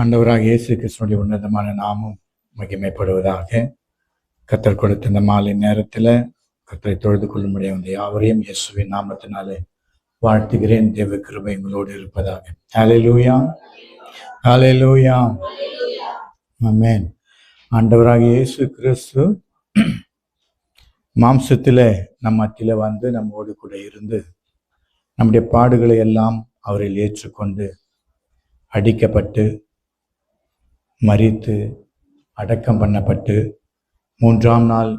ஆண்டவராக இயேசு கிறிஸ்துவினுடைய உன்னதமான நாமம் மகிமைப்படுவதாக. கர்த்தர் கொடுத்த இந்த மாலை நேரத்தில் கர்த்தரை தொழுது கொள்ளும்படியாக வந்து யாவரையும் இயேசுவின் நாமத்தினாலே வாழ்த்துகிறேன். தேவ கிருபை உங்களோடு இருப்பதாக. ஹல்லேலூயா, ஹல்லேலூயா, ஆமென். ஆண்டவராக இயேசு கிறிஸ்து மாம்சத்தில் நம் மத்தியில் வந்து நம்மோடு கூட இருந்து நம்முடைய பாடுகளை எல்லாம் அவரில் ஏற்றுக்கொண்டு அடிக்கப்பட்டு மரித்து அடக்கம் பண்ணப்பட்டு 3ஆம் நாள்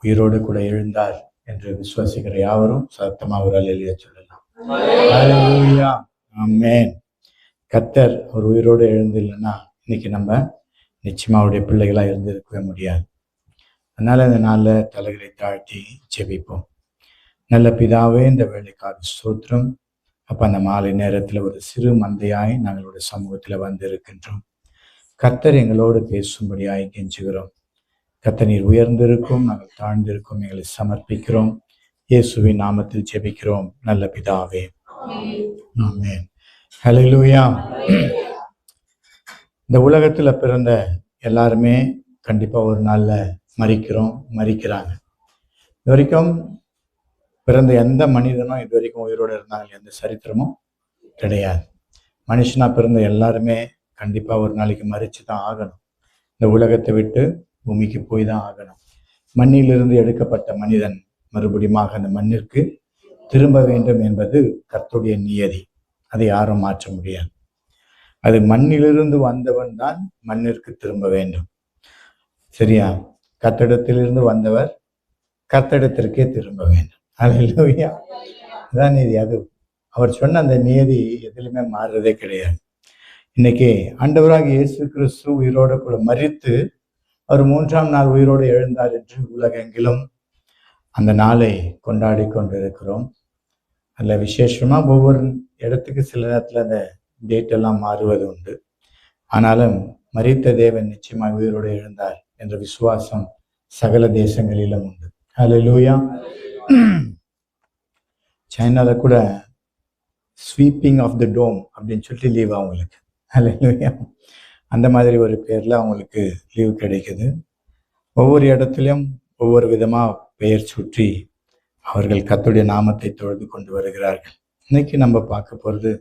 உயிரோடு கூட எழுந்தார் என்று விசுவாசிக்கிற யாவரும் சத்தமாக ஒரு அல்லேலூயா சொல்லலாம். ஹல்லேலூயா, ஆமென். கர்த்தர் ஒரு உயிரோடு எழுந்தில்லைன்னா இன்னைக்கு நம்ம நிச்சயமா அவருடைய பிள்ளைகளாக இருந்திருக்கவே முடியாது. அதனால இந்த நாளில் தலைகளை தாழ்த்தி ஜெபிப்போம். நல்ல பிதாவே, இந்த வேலைக்காக ஸ்தோத்திரம். அப்போ அந்த மாலை நேரத்தில் ஒரு சிறு மந்தையாய் நாங்களுடைய சமூகத்தில் வந்திருக்கின்றோம். கர்த்தர் எங்களோடு பேசும்படியாய் கெஞ்சுகிறோம். கர்த்தர் நீர் உயர்ந்திருக்கும், நாங்கள் தாழ்ந்திருக்கும், எங்களை சமர்ப்பிக்கிறோம். இயேசுவின் நாமத்தில் ஜெபிக்கிறோம் நல்ல பிதாவே, ஆமென். ஹல்லேலூயா. இந்த உலகத்தில் பிறந்த எல்லாருமே கண்டிப்பாக ஒரு நாளில் மரிக்கிறாங்க. இது வரைக்கும் பிறந்த எந்த மனிதனும் இது வரைக்கும் உயிரோடு இருந்தாங்க எந்த சரித்திரமும் கிடையாது. மனுஷனா பிறந்த எல்லாருமே கண்டிப்பாக ஒரு நாளைக்கு மரிச்சு தான் ஆகணும். இந்த உலகத்தை விட்டு பூமிக்கு போய் தான் ஆகணும். மண்ணிலிருந்து எடுக்கப்பட்ட மனிதன் மறுபடியும் அந்த மண்ணிற்கு திரும்ப வேண்டும் என்பது கர்த்தருடைய நியதி. அதை யாரும் மாற்ற முடியாது. அது மண்ணிலிருந்து வந்தவன் தான் மண்ணிற்கு திரும்ப வேண்டும். சரியா? கர்த்தரிடத்திலிருந்து வந்தவர் கர்த்தரிடத்திற்கே திரும்ப வேண்டும். ஹல்லேலூயா. அதான் நியதி. அது அவர் சொன்ன அந்த நியதி எதிலுமே மாறுறதே கிடையாது. இன்னைக்கு ஆண்டவராக இயேசு கிறிஸ்து உயிரோடு கூட மரித்து அவர் 3ஆம் நாள் உயிரோடு எழுந்தார் என்று உலகெங்கிலும் அந்த நாளை கொண்டாடி கொண்டிருக்கிறோம். அதில் விசேஷமாக ஒவ்வொரு இடத்துக்கு சில நேரத்தில் அந்த டேட் எல்லாம் மாறுவது உண்டு. ஆனாலும் மரித்த தேவன் நிச்சயமாக உயிரோடு எழுந்தார் என்ற விசுவாசம் சகல தேசங்களிலும் உண்டு. ஹல்லேலூயா. சைனாவில் கூட ஸ்வீப்பிங் ஆஃப் த டோம் அப்படின்னு சொல்லிட்டு லீவ் அவங்களுக்கு. ஹல்லேலூயா. அந்த மாதிரி ஒரு பேரில் அவங்களுக்கு லீவ் கிடைக்குது. ஒவ்வொரு இடத்துலையும் ஒவ்வொரு விதமாக பெயர் சுற்றி அவர்கள் கர்த்தருடைய நாமத்தை தொழுது கொண்டு வருகிறார்கள். இன்னைக்கு நம்ம பார்க்க போகிறது,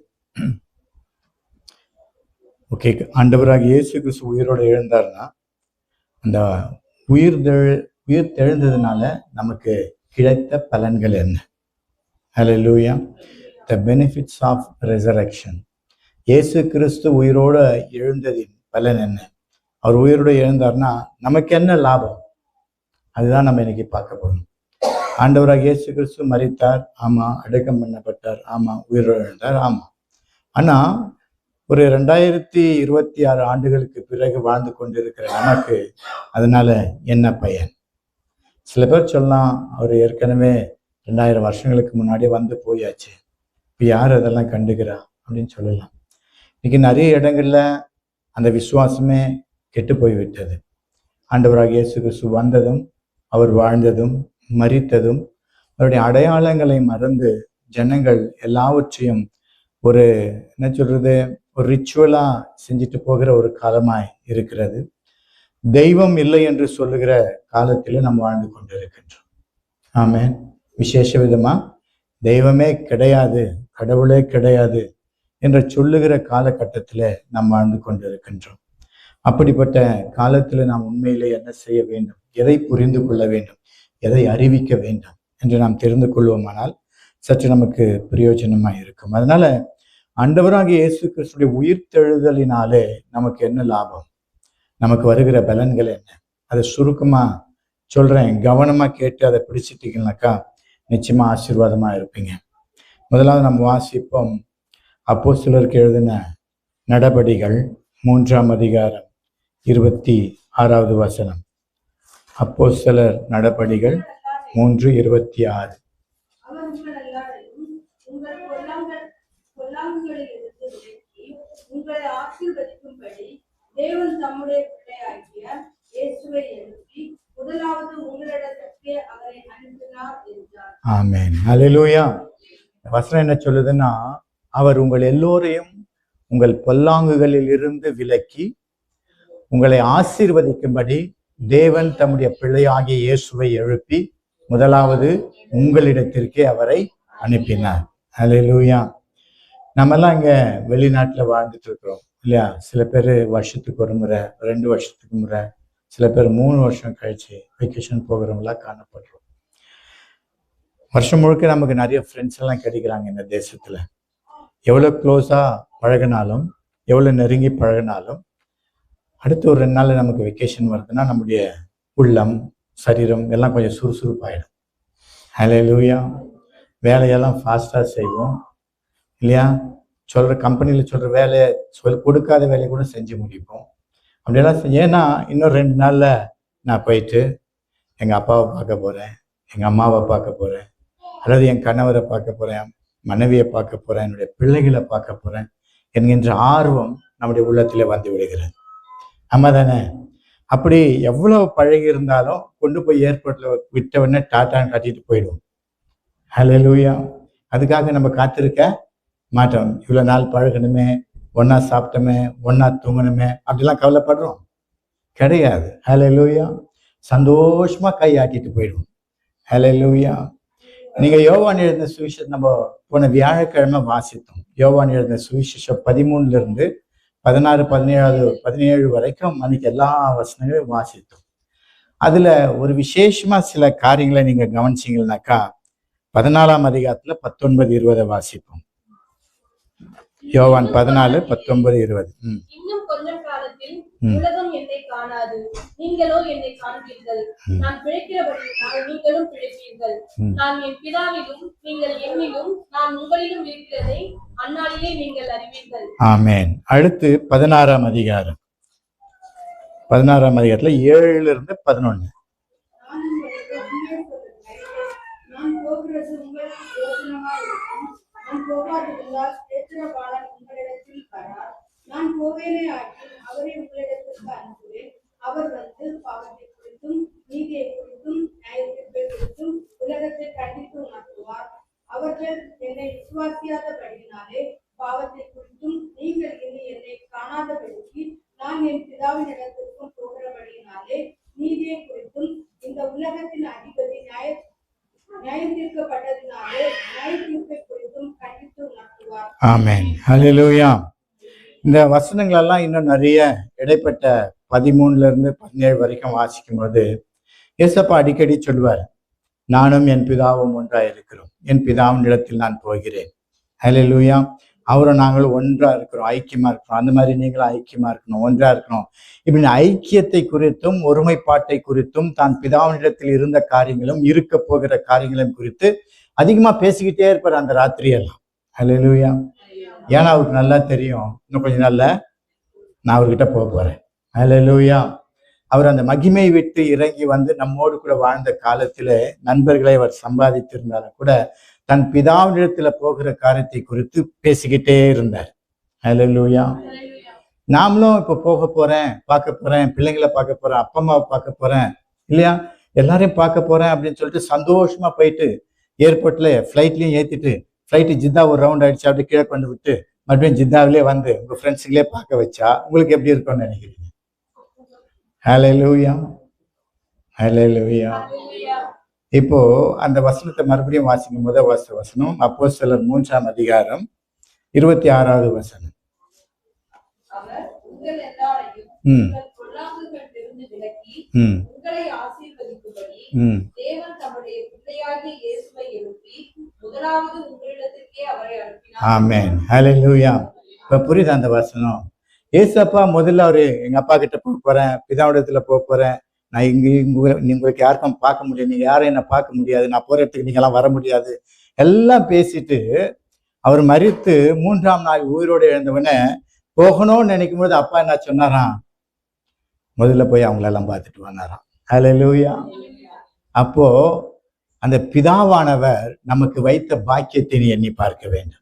ஓகே, ஆண்டவராக இயேசு கிறிஸ்து உயிரோடு எழுந்தார்னா அந்த உயிர் தெழுந்ததுனால நமக்கு கிடைத்த பலன்கள் என்ன? ஹல்லேலூயா. The benefits of resurrection. இயேசு கிறிஸ்து உயிரோடு எழுந்ததின் பலன் என்ன? அவர் உயிரோடு எழுந்தார்னா நமக்கு என்ன லாபம்? அதுதான் நம்ம இன்னைக்கு பார்க்க போறோம். ஆண்டவராக இயேசு கிறிஸ்து மரித்தார், ஆமா. அடக்கம் பண்ணப்பட்டார், ஆமா. உயிரோடு எழுந்தார், ஆமா. ஆனா ஒரு 2026 ஆண்டுகளுக்கு பிறகு வாழ்ந்து கொண்டிருக்கிற நமக்கு அதனால என்ன பயன்? சில பேர் சொல்லலாம், அவர் ஏற்கனவே 2000 வருஷங்களுக்கு முன்னாடியே வந்து போயாச்சு, இப்போ யார் அதெல்லாம் கண்டுக்கிறா அப்படின்னு சொல்லலாம். இன்னைக்கு நிறைய இடங்கள்ல அந்த விசுவாசமே கெட்டு போய்விட்டது. ஆண்டவராக இயேசு கிறிஸ்து வந்ததும் அவர் வாழ்ந்ததும் மரித்ததும் அவருடைய அடையாளங்களை மறந்து ஜனங்கள் எல்லாவற்றையும் ஒரு என்ன சொல்றது, ஒரு ரிச்சுவலா செஞ்சுட்டு போகிற ஒரு காலமாய் இருக்கிறது. தெய்வம் இல்லை என்று சொல்லுகிற காலத்தில் நம்ம வாழ்ந்து கொண்டிருக்கின்றோம். ஆமென். விசேஷ விதமா தெய்வமே கிடையாது, கடவுளே கிடையாது என்று சொல்லுகிற காலகட்டத்தில் நாம் வாழ்ந்து கொண்டிருக்கின்றோம். அப்படிப்பட்ட காலத்தில் நாம் உண்மையிலே என்ன செய்ய வேண்டும், எதை புரிந்து கொள்ள வேண்டும், எதை அறிவிக்க வேண்டும் என்று நாம் தெரிந்து கொள்வோமானால் சற்று நமக்கு பிரயோஜனமாக இருக்கும். அதனால ஆண்டவராக இயேசு கிறிஸ்துடைய உயிர்த்தெழுதலினாலே நமக்கு என்ன லாபம், நமக்கு வருகிற பலன்கள் என்ன, அதை சுருக்கமா சொல்றேன். கவனமா கேட்டு அதை பிடிச்சிட்டீங்கன்னாக்கா நிச்சயமா ஆசீர்வாதமா இருப்பீங்க. முதலாவது நம்ம வாசிப்போம் அப்போஸ்தலருக்கு எழுதின நடபடிகள் 3ஆம் அதிகாரம் 26வது வசனம். அப்போஸ்தலர் நடபடிகள் 3:26. தேவன் தம்முடைய பிள்ளையாகிய இயேசுவை எழுப்பி முதலாவது உங்களிடத்திற்கு அவரை அனுப்பினார் என்றார். ஆமென். ஹல்லேலூயா. வசனம் என்ன சொல்லுதுன்னா, அவர் உங்கள் எல்லோரையும் உங்கள் பொல்லாங்குகளில் இருந்து விலக்கி உங்களை ஆசீர்வதிக்கும்படி தேவன் தம்முடைய பிள்ளையாகிய இயேசுவை எழுப்பி முதலாவது உங்களிடத்திற்கே அவரை அனுப்பினார். அல்லேலூயா. நம்மெல்லாம் இங்க வெளிநாட்டுல வாழ்ந்துட்டு இருக்கிறோம் இல்லையா? சில பேர் வருஷத்துக்கு ஒரு முறை, 2 வருஷத்துக்கு முறை, சில பேர் 3 வருஷம் கழிச்சு வெக்கேஷன் போகிறவங்களா காணப்படுறோம். வருஷம் முழுக்க நமக்கு நிறைய ஃப்ரெண்ட்ஸ் எல்லாம் கிடைக்கிறாங்க இந்த தேசத்துல. எவ்வளவு க்ளோஸா பழகினாலும், எவ்வளவு நெருங்கி பழகினாலும், அடுத்து ஒரு 2 நாள் நமக்கு வெக்கேஷன் வருதுன்னா நம்முடைய உள்ளம், சரீரம் எல்லாம் கொஞ்சம் சுறுசுறுப்பாயிடும். ஹல்லேலூயா. வேலையெல்லாம் ஃபாஸ்டா செய்வோம் இல்லையா? கம்பெனியில் சொல்ற வேலையை கொடுக்காத வேலையை கூட செஞ்சு முடிப்போம். அப்படியெல்லாம் ஏன்னா இன்னும் 2 நாள்ல நான் போயிட்டு எங்க அப்பாவை பார்க்க போறேன், எங்க அம்மாவை பார்க்க போறேன், அல்லது என் கணவரை பார்க்க போறேன், மனைவியை பார்க்க போறேன், என்னுடைய பிள்ளைகளை பார்க்க போறேன் என்கின்ற ஆர்வம் நம்முடைய உள்ளத்திலே வந்து விடுகிறது. ஆமா தானே? அப்படி எவ்வளவு பழகி இருந்தாலும் கொண்டு போய் ஏர்போர்ட்ல விட்ட உடனே டாட்டான்னு காட்டிட்டு போயிடுவோம். ஹல்லேலூயா. அதுக்காக நம்ம காத்திருக்க மாட்டோம். இவ்வளவு நாள் பழகணுமே, ஒன்னா சாப்பிட்டோமே, ஒன்னா தூங்கணுமே, அப்படிலாம் கவலைப்படுறோம் கிடையாது. ஹல்லேலூயா. சந்தோஷமா கையாட்டிட்டு போயிடுவோம். ஹல்லேலூயா. நீங்க யோவான் எழுதின சுவிசேஷம் நம்ம போன வியாழக்கிழமை வாசித்தோம். யோவான் எழுதின சுவிசேஷம் 13 இருந்து 16, 17 வரைக்கும் அன்னைக்கு எல்லா வசனங்களையும் வாசித்தோம். அதுல ஒரு விசேஷமா சில காரியங்களை நீங்க கவனிச்சீங்கன்னாக்கா 14ஆம் அதிகாரத்துல 19, 20 வாசிப்போம். யோவான் 14, 19, 20. இன்னும் கொஞ்சம் காலத்தில் உலகம் என்னை காணாது, நீங்களோ என்னை காண்பீர்கள். நான் பிழைக்கிறபடியினால் நீங்களும் பிழைப்பீர்கள். நான் என் பிதாவிலும் நீங்கள் என்னிலும் நான் உங்களிலும் இருக்கிறதை அந்நாளிலே நீங்கள் அறிவீர்கள். ஆமென். அடுத்து 16ஆம் அதிகாரம். 16ஆம் அதிகாரத்துல 7 இருந்து 11. நான் போகிறது உங்களுக்கு யோசனமாய் இருக்கும். நான் போகாதிருந்தால் தேற்றவாளன் உங்களிடத்தில் வரார். நான் போவேனே ஆகில் அவரை உங்களிடத்திற்கு அனுப்புவேன். அவர் வந்து பாவத்தை குறித்தும் நீதியை குறித்தும் நியாயத்தீர்ப்பை குறித்தும் உலகத்தை கண்டித்து உணர்த்துவார். அவர்கள் என்னை விசுவாசியாதபடியினாலே பாவத்தை குறித்தும் நீங்கள் இனி என்னை காணாதபடிக்கு நான் என் பிதாவின் இடத்திற்கும் போகிறபடியினாலே நீதியை குறித்தும் இந்த உலகத்தின் அதிபதி நியாயம் தீர்க்கப்பட்டதினாலே நியாயத்தீர்ப்பை குறித்தும் கண்டித்து உணர்த்துவார். ஆமென். ஹல்லேலூயா. இந்த வசனங்கள் எல்லாம் இன்னும் நிறைய இடைப்பட்ட 13 இருந்து 17 வரைக்கும் வாசிக்கும் போது ஏசப்பா அடிக்கடி சொல்வார், நானும் என் பிதாவும் ஒன்றா இருக்கிறோம், என் பிதாவின் இடத்தில் நான் போகிறேன். ஹல்லேலூயா. அவரும் நாங்களும் ஒன்றா இருக்கிறோம், ஐக்கியமா இருக்கிறோம். அந்த மாதிரி நீங்களும் ஐக்கியமா இருக்கணும், ஒன்றா இருக்கணும். இப்படி ஐக்கியத்தை குறித்தும் ஒருமைப்பாட்டை குறித்தும் தான் பிதாவினிடத்தில் இருந்த காரியங்களும் இருக்க போகிற காரியங்களும் குறித்து அதிகமா பேசிக்கிட்டே இருப்பார் அந்த ராத்திரியெல்லாம். ஹல்லேலூயா. ஏன்னா அவருக்கு நல்லா தெரியும், இன்னும் கொஞ்ச நாள்ல நான் அவர்கிட்ட போக போறேன். ஹல்லேலூயா. அவர் அந்த மகிமை விட்டு இறங்கி வந்து நம்மோடு கூட வாழ்ந்த காலத்துல நண்பர்களை அவர் சம்பாதித்திருந்தாலும் கூட தன் பிதாவினிடத்துல போகிற காரியத்தை குறித்து பேசிக்கிட்டே இருந்தார். ஹல்லேலூயா. நாமளும் இப்ப போக போறேன், பார்க்க போறேன், பிள்ளைங்களை பார்க்க போறேன், அப்பா அம்மாவை பார்க்க போறேன் இல்லையா, எல்லாரையும் பார்க்க போறேன் அப்படின்னு சொல்லிட்டு சந்தோஷமா போயிட்டு ஏர்போர்ட்ல ஃபிளைட்லயும் ஏத்திட்டு ஃபிளைட்டு ஜித்தா ஒரு ரவுண்ட் அடிச்சு அப்படியே கீழே கொண்டு விட்டு மறுபடியும் ஜித்தாவிலே வந்து உங்க ஃப்ரெண்ட்ஸுங்களே பார்க்க வச்சா உங்களுக்கு எப்படி இருக்கும்னு நினைக்கிறீங்க? ஹல்லேலூயா. ஹல்லேலூயா. இப்போ அந்த வசனத்தை மறுபடியும் வாசிக்கும் போது வசனம் அப்போஸ்தலர் 3ஆம் அதிகாரம் 26வது வசனம். அவர் உங்கள் எல்லாரையும் பொல்லாங்குகள் இருந்து விலக்கி உங்களை ஆசீர்வதிக்கும்படி தேவன் தம்முடைய பிள்ளையாகிய இயேசுவை எழுப்பி முதலாவது உங்களிடத்திற்கே அவரை அனுப்பினார். ஆமென். ஹல்லேலூயா. இப்ப புரியுது அந்த வசனம். ஏசப்பா முதல்ல அவரு எங்க அப்பா கிட்ட போக போறேன், பிதாவிடத்துல போக போறேன், நான் உங்களுக்கு யாருக்கும் பார்க்க முடியாது, நீங்க யாரும் என்ன பார்க்க முடியாது, நான் போற இடத்துக்கு நீங்க எல்லாம் வர முடியாது எல்லாம் பேசிட்டு அவர் மரித்து 3ஆம் நாள் உயிரோடு எழுந்தவனே போகணும்னு நினைக்கும் போது அப்பா என்ன சொன்னாராம், முதல்ல போய் அவங்களெல்லாம் பார்த்துட்டு வந்தாராம். ஹல்லேலூயா. அப்போ அந்த பிதாவானவர் நமக்கு வைத்த பாக்கியத்தை எண்ணி பார்க்க வேண்டும்.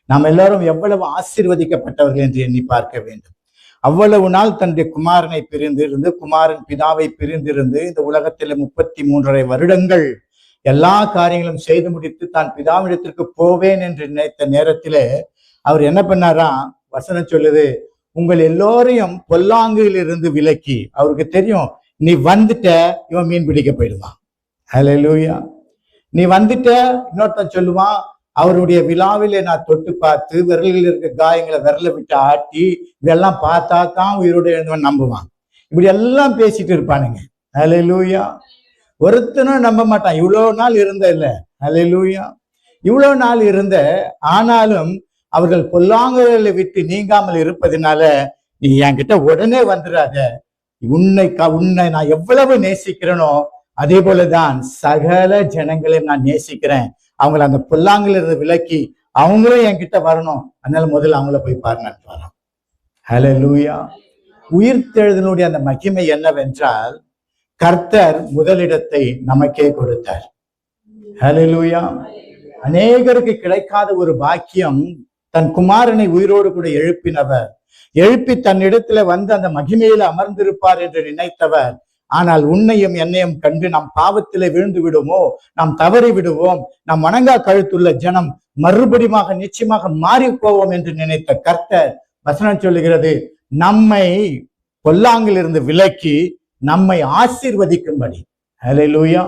நாம் எல்லாரும் எவ்வளவு ஆசீர்வதிக்கப்பட்டவர்கள் என்று எண்ணி பார்க்க வேண்டும். அவ்வளவு நாள் தன்னுடைய குமாரனை பிரிந்திருந்து, குமாரன் பிதாவை பிரிந்திருந்து இந்த உலகத்தில 33.5 வருடங்கள் எல்லா காரியங்களும் செய்து முடித்து தான் பிதாவிடத்திற்கு போவேன் என்று நினைத்த நேரத்திலே அவர் என்ன பண்ணாராம், வசனம் சொல்லுது, உங்கள் எல்லோரையும் பொல்லாங்கில் இருந்து விலக்கி. அவருக்கு தெரியும் நீ வந்துட்ட, இவன் மீன் பிடிக்க போயிடுவான். ஹல்லேலூயா. நீ வந்துட்ட, இன்னொருத்தன் சொல்லுவான், அவருடைய விழாவிலே நான் தொட்டு பார்த்து விரலில் இருக்க காயங்களை விரல விட்டு ஆட்டி இதெல்லாம் பார்த்தா தான் உயிரோடு எழுந்தவன் நம்புவான். இப்படி எல்லாம் பேசிட்டு இருப்பானுங்க. ஹல்லேலூயா. ஒருத்தனும் நம்ப மாட்டான். இவ்வளவு நாள் இருந்த இல்ல, ஹல்லேலூயா, இவ்வளவு நாள் இருந்த, ஆனாலும் அவர்கள் பொல்லாங்குகளை விட்டு நீங்காமல் இருப்பதனால நீ என்கிட்ட உடனே வந்துடாத, உன்னை நான் எவ்வளவு நேசிக்கிறேனோ அதே போலதான் சகல ஜனங்களையும் நான் நேசிக்கிறேன். அவங்களை அந்த பொல்லாங்குல இருந்து விலக்கி அவங்களும் என்கிட்ட வரணும், அதனால முதல்ல அவங்கள போய் பாருங்க. ஹல்லேலூயா. உயிர்த்தெழுதலுடைய அந்த மகிமை என்னவென்றால், கர்த்தர் முதலிடத்தை நமக்கே கொடுத்தார். ஹல்லேலூயா. அநேகருக்கு கிடைக்காத ஒரு பாக்கியம், தன் குமாரனை உயிரோடு கூட எழுப்பி தன்னிடத்துல வந்து அந்த மகிமையில அமர்ந்திருப்பார் என்று நினைத்தவர், ஆனால் உன்னையும் என்னையும் கண்டு நாம் பாவத்திலே விழுந்து விடுமோ, நாம் தவறி விடுவோம், நாம் வணங்கா கழுத்துள்ள ஜனம் மறுபடியும் நிச்சயமாக மாறி போவோம் என்று நினைத்த கர்த்தர், வசனம் சொல்லுகிறது, நம்மை பொல்லாங்கில் இருந்து விலக்கி நம்மை ஆசீர்வதிக்கும்படி. ஹல்லேலூயா.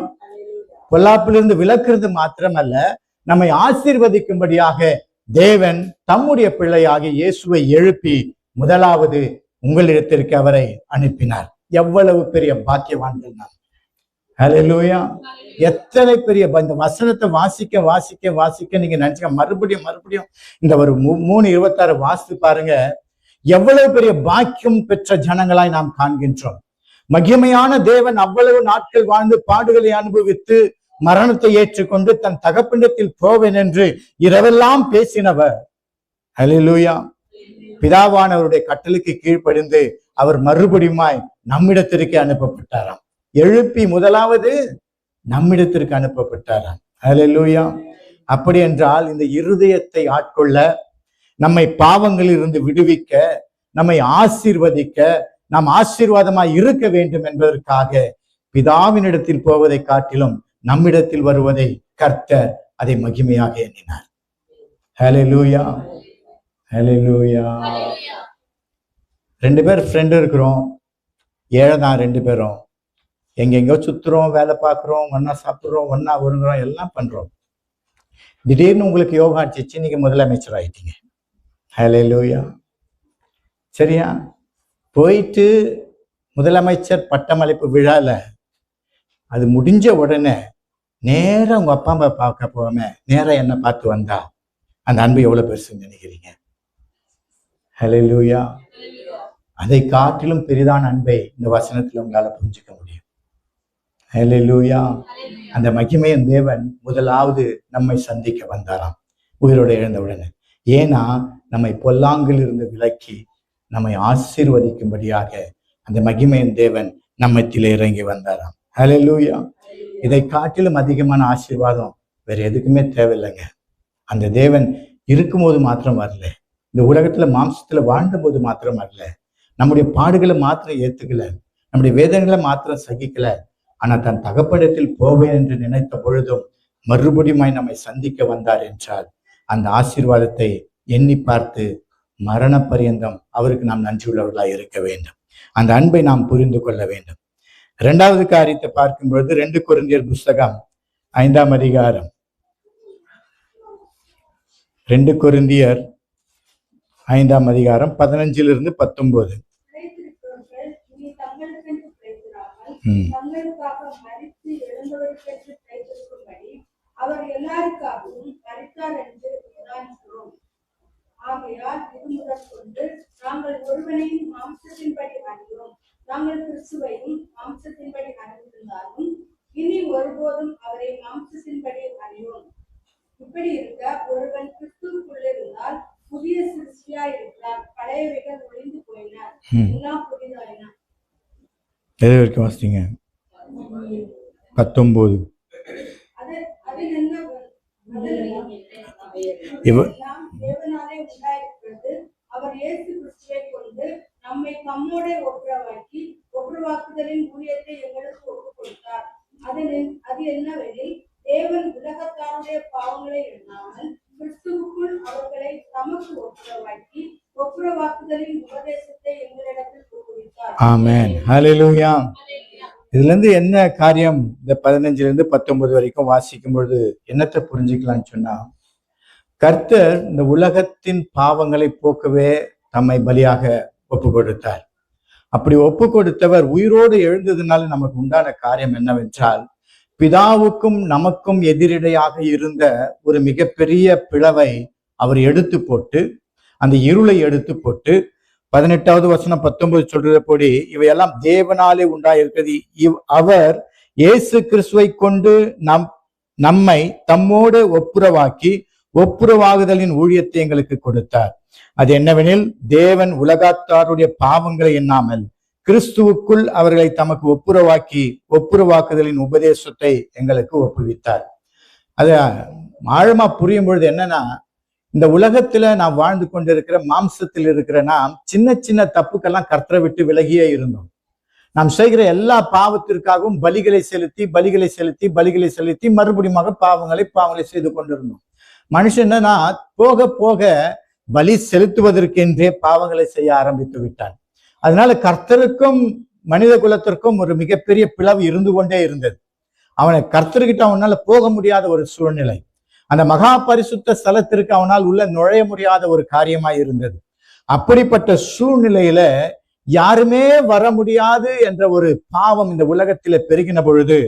பொல்லாப்பிலிருந்து விலக்குறது மாத்திரமல்ல, நம்மை ஆசீர்வதிக்கும்படியாக தேவன் தம்முடைய பிள்ளையாகிய இயேசுவை எழுப்பி முதலாவது உங்களிடத்திற்கு அவரை அனுப்பினார். எவ்வளவு பெரிய பாக்கியவான்கள் நாம். ஹல்லேலூயா. எத்தனை பெரிய இந்த வசனத்தை வாசிக்க வாசிக்க வாசிக்க நீங்க நினைச்சுக்க, மறுபடியும் இந்த ஒரு 3:26 வாசித்து பாருங்க. எவ்வளவு பெரிய பாக்கியம் பெற்ற ஜனங்களாய் நாம் காண்கின்றோம். மகிமையான தேவன் அவ்வளவு நாட்கள் வாழ்ந்து பாடுகளை அனுபவித்து மரணத்தை ஏற்றுக்கொண்டு தன் தகப்பனிடத்தில் போவேன் என்று இரவெல்லாம் பேசினவர். ஹல்லேலூயா. பிதாவானவருடைய கட்டளைக்கு கீழ்ப்படிந்து அவர் மறுபடியுமாய் நம்மிடத்திற்கு அனுப்பப்பட்டாராம். எழுப்பி முதலாவது நம்மிடத்திற்கு அனுப்பப்பட்டாராம். ஹல்லேலூயா. அப்படி என்றால் இந்த இருதயத்தை ஆட்கொள்ள, நம்மை பாவங்களில் இருந்து விடுவிக்க, நம்மை ஆசீர்வதிக்க, நாம் ஆசீர்வாதமாய் இருக்க வேண்டும் என்பதற்காக பிதாவினிடத்தில் போவதை காட்டிலும் நம்மிடத்தில் வருவதை கர்த்தர் அதை மகிமையாக எண்ணினார். ஹல்லேலூயா. ஹல்லேலூயா. 2 பேர் ஃப்ரெண்டு இருக்கிறோம், ஏழைதான் 2 பேரும், எங்கெங்கோ சுத்துறோம், வேலை பார்க்குறோம், ஒன்னா சாப்பிட்றோம், ஒன்னா வருகிறோம், எல்லாம் பண்றோம். திடீர்னு உங்களுக்கு யோகா அடிச்சிச்சு, நீங்க முதலமைச்சர் ஆயிட்டீங்க. ஹல்லேலூயா. சரியா? போயிட்டு முதலமைச்சர் பட்டமளிப்பு விழால அது முடிஞ்ச உடனே நேரம் உங்க அப்பா அம்மா பார்க்க போகாம நேரம் என்ன பார்த்து வந்தா அந்த அன்பு எவ்வளவு பெருசுன்னு நினைக்கிறீங்க? ஹல்லேலூயா. அதை காட்டிலும் பெரிதான அன்பை இந்த வசனத்துல உங்களால புரிஞ்சுக்க முடியும். ஹல்லேலூயா. அந்த மகிமையின் தேவன் முதலாவது நம்மை சந்திக்க வந்தாராம் உயிரோடு எழுந்தவுடனே. ஏன்னா நம்மை பொல்லாங்கில் இருந்து விலக்கி நம்மை ஆசீர்வதிக்கும்படியாக அந்த மகிமையின் தேவன் நம்மத்திலே இறங்கி வந்தாராம். ஹல்லேலூயா. இதை காட்டிலும் அதிகமான ஆசீர்வாதம் வேற எதுக்குமே தேவையில்லைங்க. அந்த தேவன் இருக்கும்போது மாத்திரம் வரல, இந்த உலகத்துல மாம்சத்துல வாழ்ந்த போது மாத்திரம் வரல, நம்முடைய பாடுகளை மாத்திரம் ஏத்துக்கல, நம்முடைய வேதனைகளை மாத்திரம் சகிக்கல, ஆனா தன் தகப்பனிடத்தில் போவேன் என்று நினைத்த பொழுதும் மறுபடியுமாய் நம்மை சந்திக்க வந்தார் என்றால் அந்த ஆசீர்வாதத்தை எண்ணி பார்த்து மரண பரியந்தம் அவருக்கு நாம் நன்றியுள்ளவர்களாய் இருக்க வேண்டும். அந்த அன்பை நாம் புரிந்து கொள்ள வேண்டும். 2வது காரியத்தை பார்க்கும் பொழுது 2 கொரிந்தியர் புஸ்தகம் 5ஆம் அதிகாரம், 2 கொரிந்தியர் 5ஆம் அதிகாரம் 15 - 19. அவர் எல்லாருக்காகவும் மரித்தார் என்று நினைக்கிறோம். ஆகையால் இது முதற்கொண்டு நாங்கள் ஒருவனையும் மாம்சத்தின்படி அறிகிறோம். நாங்கள் கிறிஸ்துவையும் மாம்சத்தின்படி அறிந்திருந்தாலும் இனி ஒருபோதும் அவரை மாம்சத்தின்படி அறிவோம். இப்படி இருக்க ஒருவன் கிறிஸ்துவுக்குள்ளிருந்தால் புதிய சிருஷ்டியா இருக்கிறார், பழையவைகள் ஒழிந்து போயின, எல்லாம் புதிதாயின. எது வரைக்கும் வாசிங்க? 19. தேவனாலே உண்டாயிருக்கிறது. அவர் இயேசு கிறிஸ்துவை கொண்டு நம்மை தம்மோட ஒப்புரவாக்குதலின் ஊழியத்தை எங்களுக்கு ஒப்புக் கொடுத்தார். அது என்னவெனில், தேவன் உலகத்தாருடைய பாவங்களை எண்ணாமல் கிறிஸ்துவுக்குள் அவர்களை தமக்கு ஒப்புரவாக்கி ஒப்புரவாக்குதலின் உபதேசத்தை எங்களிடத்தில் ஒப்புவித்தார். ஆமென். ஹல்லேலூயா. இதுல இருந்து என்ன காரியம், இந்த 15 இருந்து 19 வரைக்கும் வாசிக்கும் பொழுது என்னத்தை புரிஞ்சுக்கலாம்னு சொன்னா, கர்த்தர் இந்த உலகத்தின் பாவங்களை போக்கவே தம்மை பலியாக ஒப்பு கொடுத்தார். அப்படி ஒப்பு கொடுத்தவர் உயிரோடு எழுந்ததுனால நமக்கு உண்டான காரியம் என்னவென்றால், பிதாவுக்கும் நமக்கும் எதிரிடையாக இருந்த ஒரு மிகப்பெரிய பிளவை அவர் எடுத்து போட்டு, அந்த இருளை எடுத்து போட்டு, 18வது வசனம் 19 சொல்றபடி இவையெல்லாம் தேவனாலே உண்டாயிருக்கிறது. அவர் இயேசு கிறிஸ்துவை கொண்டு நம்மை தம்மோடு ஒப்புரவாகுதலின் ஊழியத்தை எங்களுக்கு கொடுத்தார். அது என்னவெனில், தேவன் உலகத்தாருடைய பாவங்களை எண்ணாமல் கிறிஸ்துவுக்குள் அவர்களை தமக்கு ஒப்புரவாக்குதலின் உபதேசத்தை எங்களுக்கு ஒப்புவித்தார். அது ஆழமா புரியும் பொழுது என்னன்னா, இந்த உலகத்துல நான் வாழ்ந்து கொண்டிருக்கிற மாம்சத்தில் இருக்கிற நாம் சின்ன சின்ன தப்புக்கெல்லாம் கர்த்தரை விட்டு விலகியே இருந்தோம். நாம் செய்கிற எல்லா பாவத்திற்காகவும் பலிகளை செலுத்தி மறுபடியும் பாவங்களை செய்து கொண்டிருந்தோம். மனுஷன் என்னன்னா, போக போக பலி செலுத்துவதற்கென்றே பாவங்களை செய்ய ஆரம்பித்து விட்டான். அதனால கர்த்தருக்கும் மனித குலத்திற்கும் ஒரு மிகப்பெரிய பிளவு இருந்து கொண்டே இருந்தது. கர்த்தர்கிட்ட அவனால போக முடியாத ஒரு சூழ்நிலை, அந்த மகா பரிசுத்த ஸ்தலத்திற்கு அவனால் உள்ள நுழைய முடியாத ஒரு காரியமாய் இருந்தது. அப்படிப்பட்ட சூழ்நிலையில யாருமே வர முடியாது என்ற ஒரு பாவம் இந்த உலகத்தில பெருகின பொழுது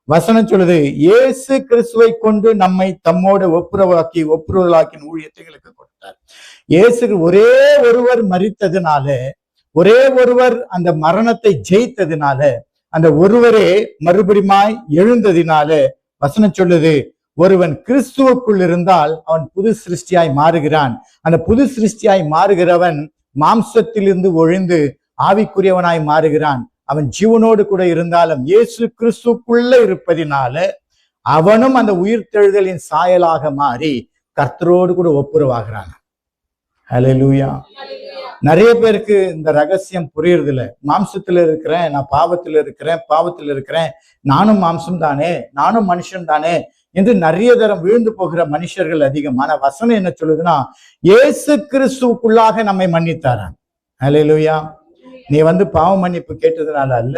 வசனம் சொல்லுது, இயேசு கிறிஸ்துவை கொண்டு நம்மை தம்மோடு ஒப்புரவாக்கின் ஊழியத்தைகளுக்கு கொடுத்தார். இயேசு ஒரே ஒருவர் மரித்ததுனால, ஒரே ஒருவர் அந்த மரணத்தை ஜெயித்ததினால, அந்த ஒருவரே மறுபடியுமாய் எழுந்ததினால வசனம் சொல்லுது, ஒருவன் கிறிஸ்துவுக்குள் இருந்தால் அவன் புது சிருஷ்டியாய் மாறுகிறான். அந்த புது சிருஷ்டியாய் மாறுகிறவன் மாம்சத்திலிருந்து ஒழிந்து ஆவிக்குரியவனாய் மாறுகிறான். அவன் ஜீவனோடு கூட இருந்தாலும் இயேசு கிறிஸ்துக்குள்ள இருப்பதினால அவனும் அந்த உயிர்த்தெழுதலின் சாயலாக மாறி கர்த்தரோடு கூட ஒப்புரவாகிறான். ஹல்லேலூயா. நிறைய பேருக்கு இந்த ரகசியம் புரியுறது இல்லை. மாம்சத்துல இருக்கிறேன், நான் பாவத்துல இருக்கிறேன், நானும் மாம்சம் தானே, நானும் மனுஷன் தானே என்று நிறைய தரம் விழுந்து போகிற மனுஷர்கள் அதிகம். ஆனா வசனம் என்ன சொல்லுதுன்னா, இயேசு கிறிஸ்துவுக்குள்ளாக நம்மை மன்னித்தாரான். ஹல்லேலூயா. நீ பாவ மன்னிப்பு கேட்டதுனால அல்ல,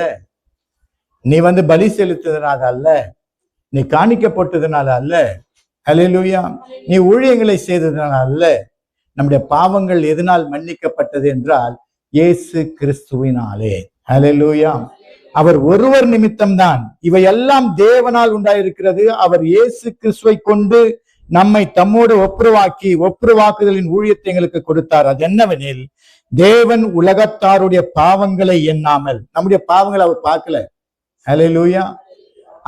நீ பலி செலுத்ததுனால அல்ல, நீ காணிக்கப்பட்டதுனால அல்ல, ஹல்லேலூயா, நீ ஊழியங்களை செய்ததுனால அல்ல. நம்முடைய பாவங்கள் எதனால் மன்னிக்கப்பட்டது என்றால் இயேசு கிறிஸ்துவினாலே. ஹல்லேலூயா. அவர் ஒருவர் நிமித்தம் தான் இவையெல்லாம் தேவனால் உண்டாயிருக்கிறது. அவர் இயேசு கிறிஸ்துவை கொண்டு நம்மை தம்மோடு ஒப்புரவாக்குதலின் ஊழியத்தை எங்களுக்கு கொடுத்தார். அது என்னவெனில், தேவன் உலகத்தாருடைய பாவங்களை எண்ணாமல், நம்முடைய பாவங்களை அவர் பார்க்கல. ஹல்லேலூயா.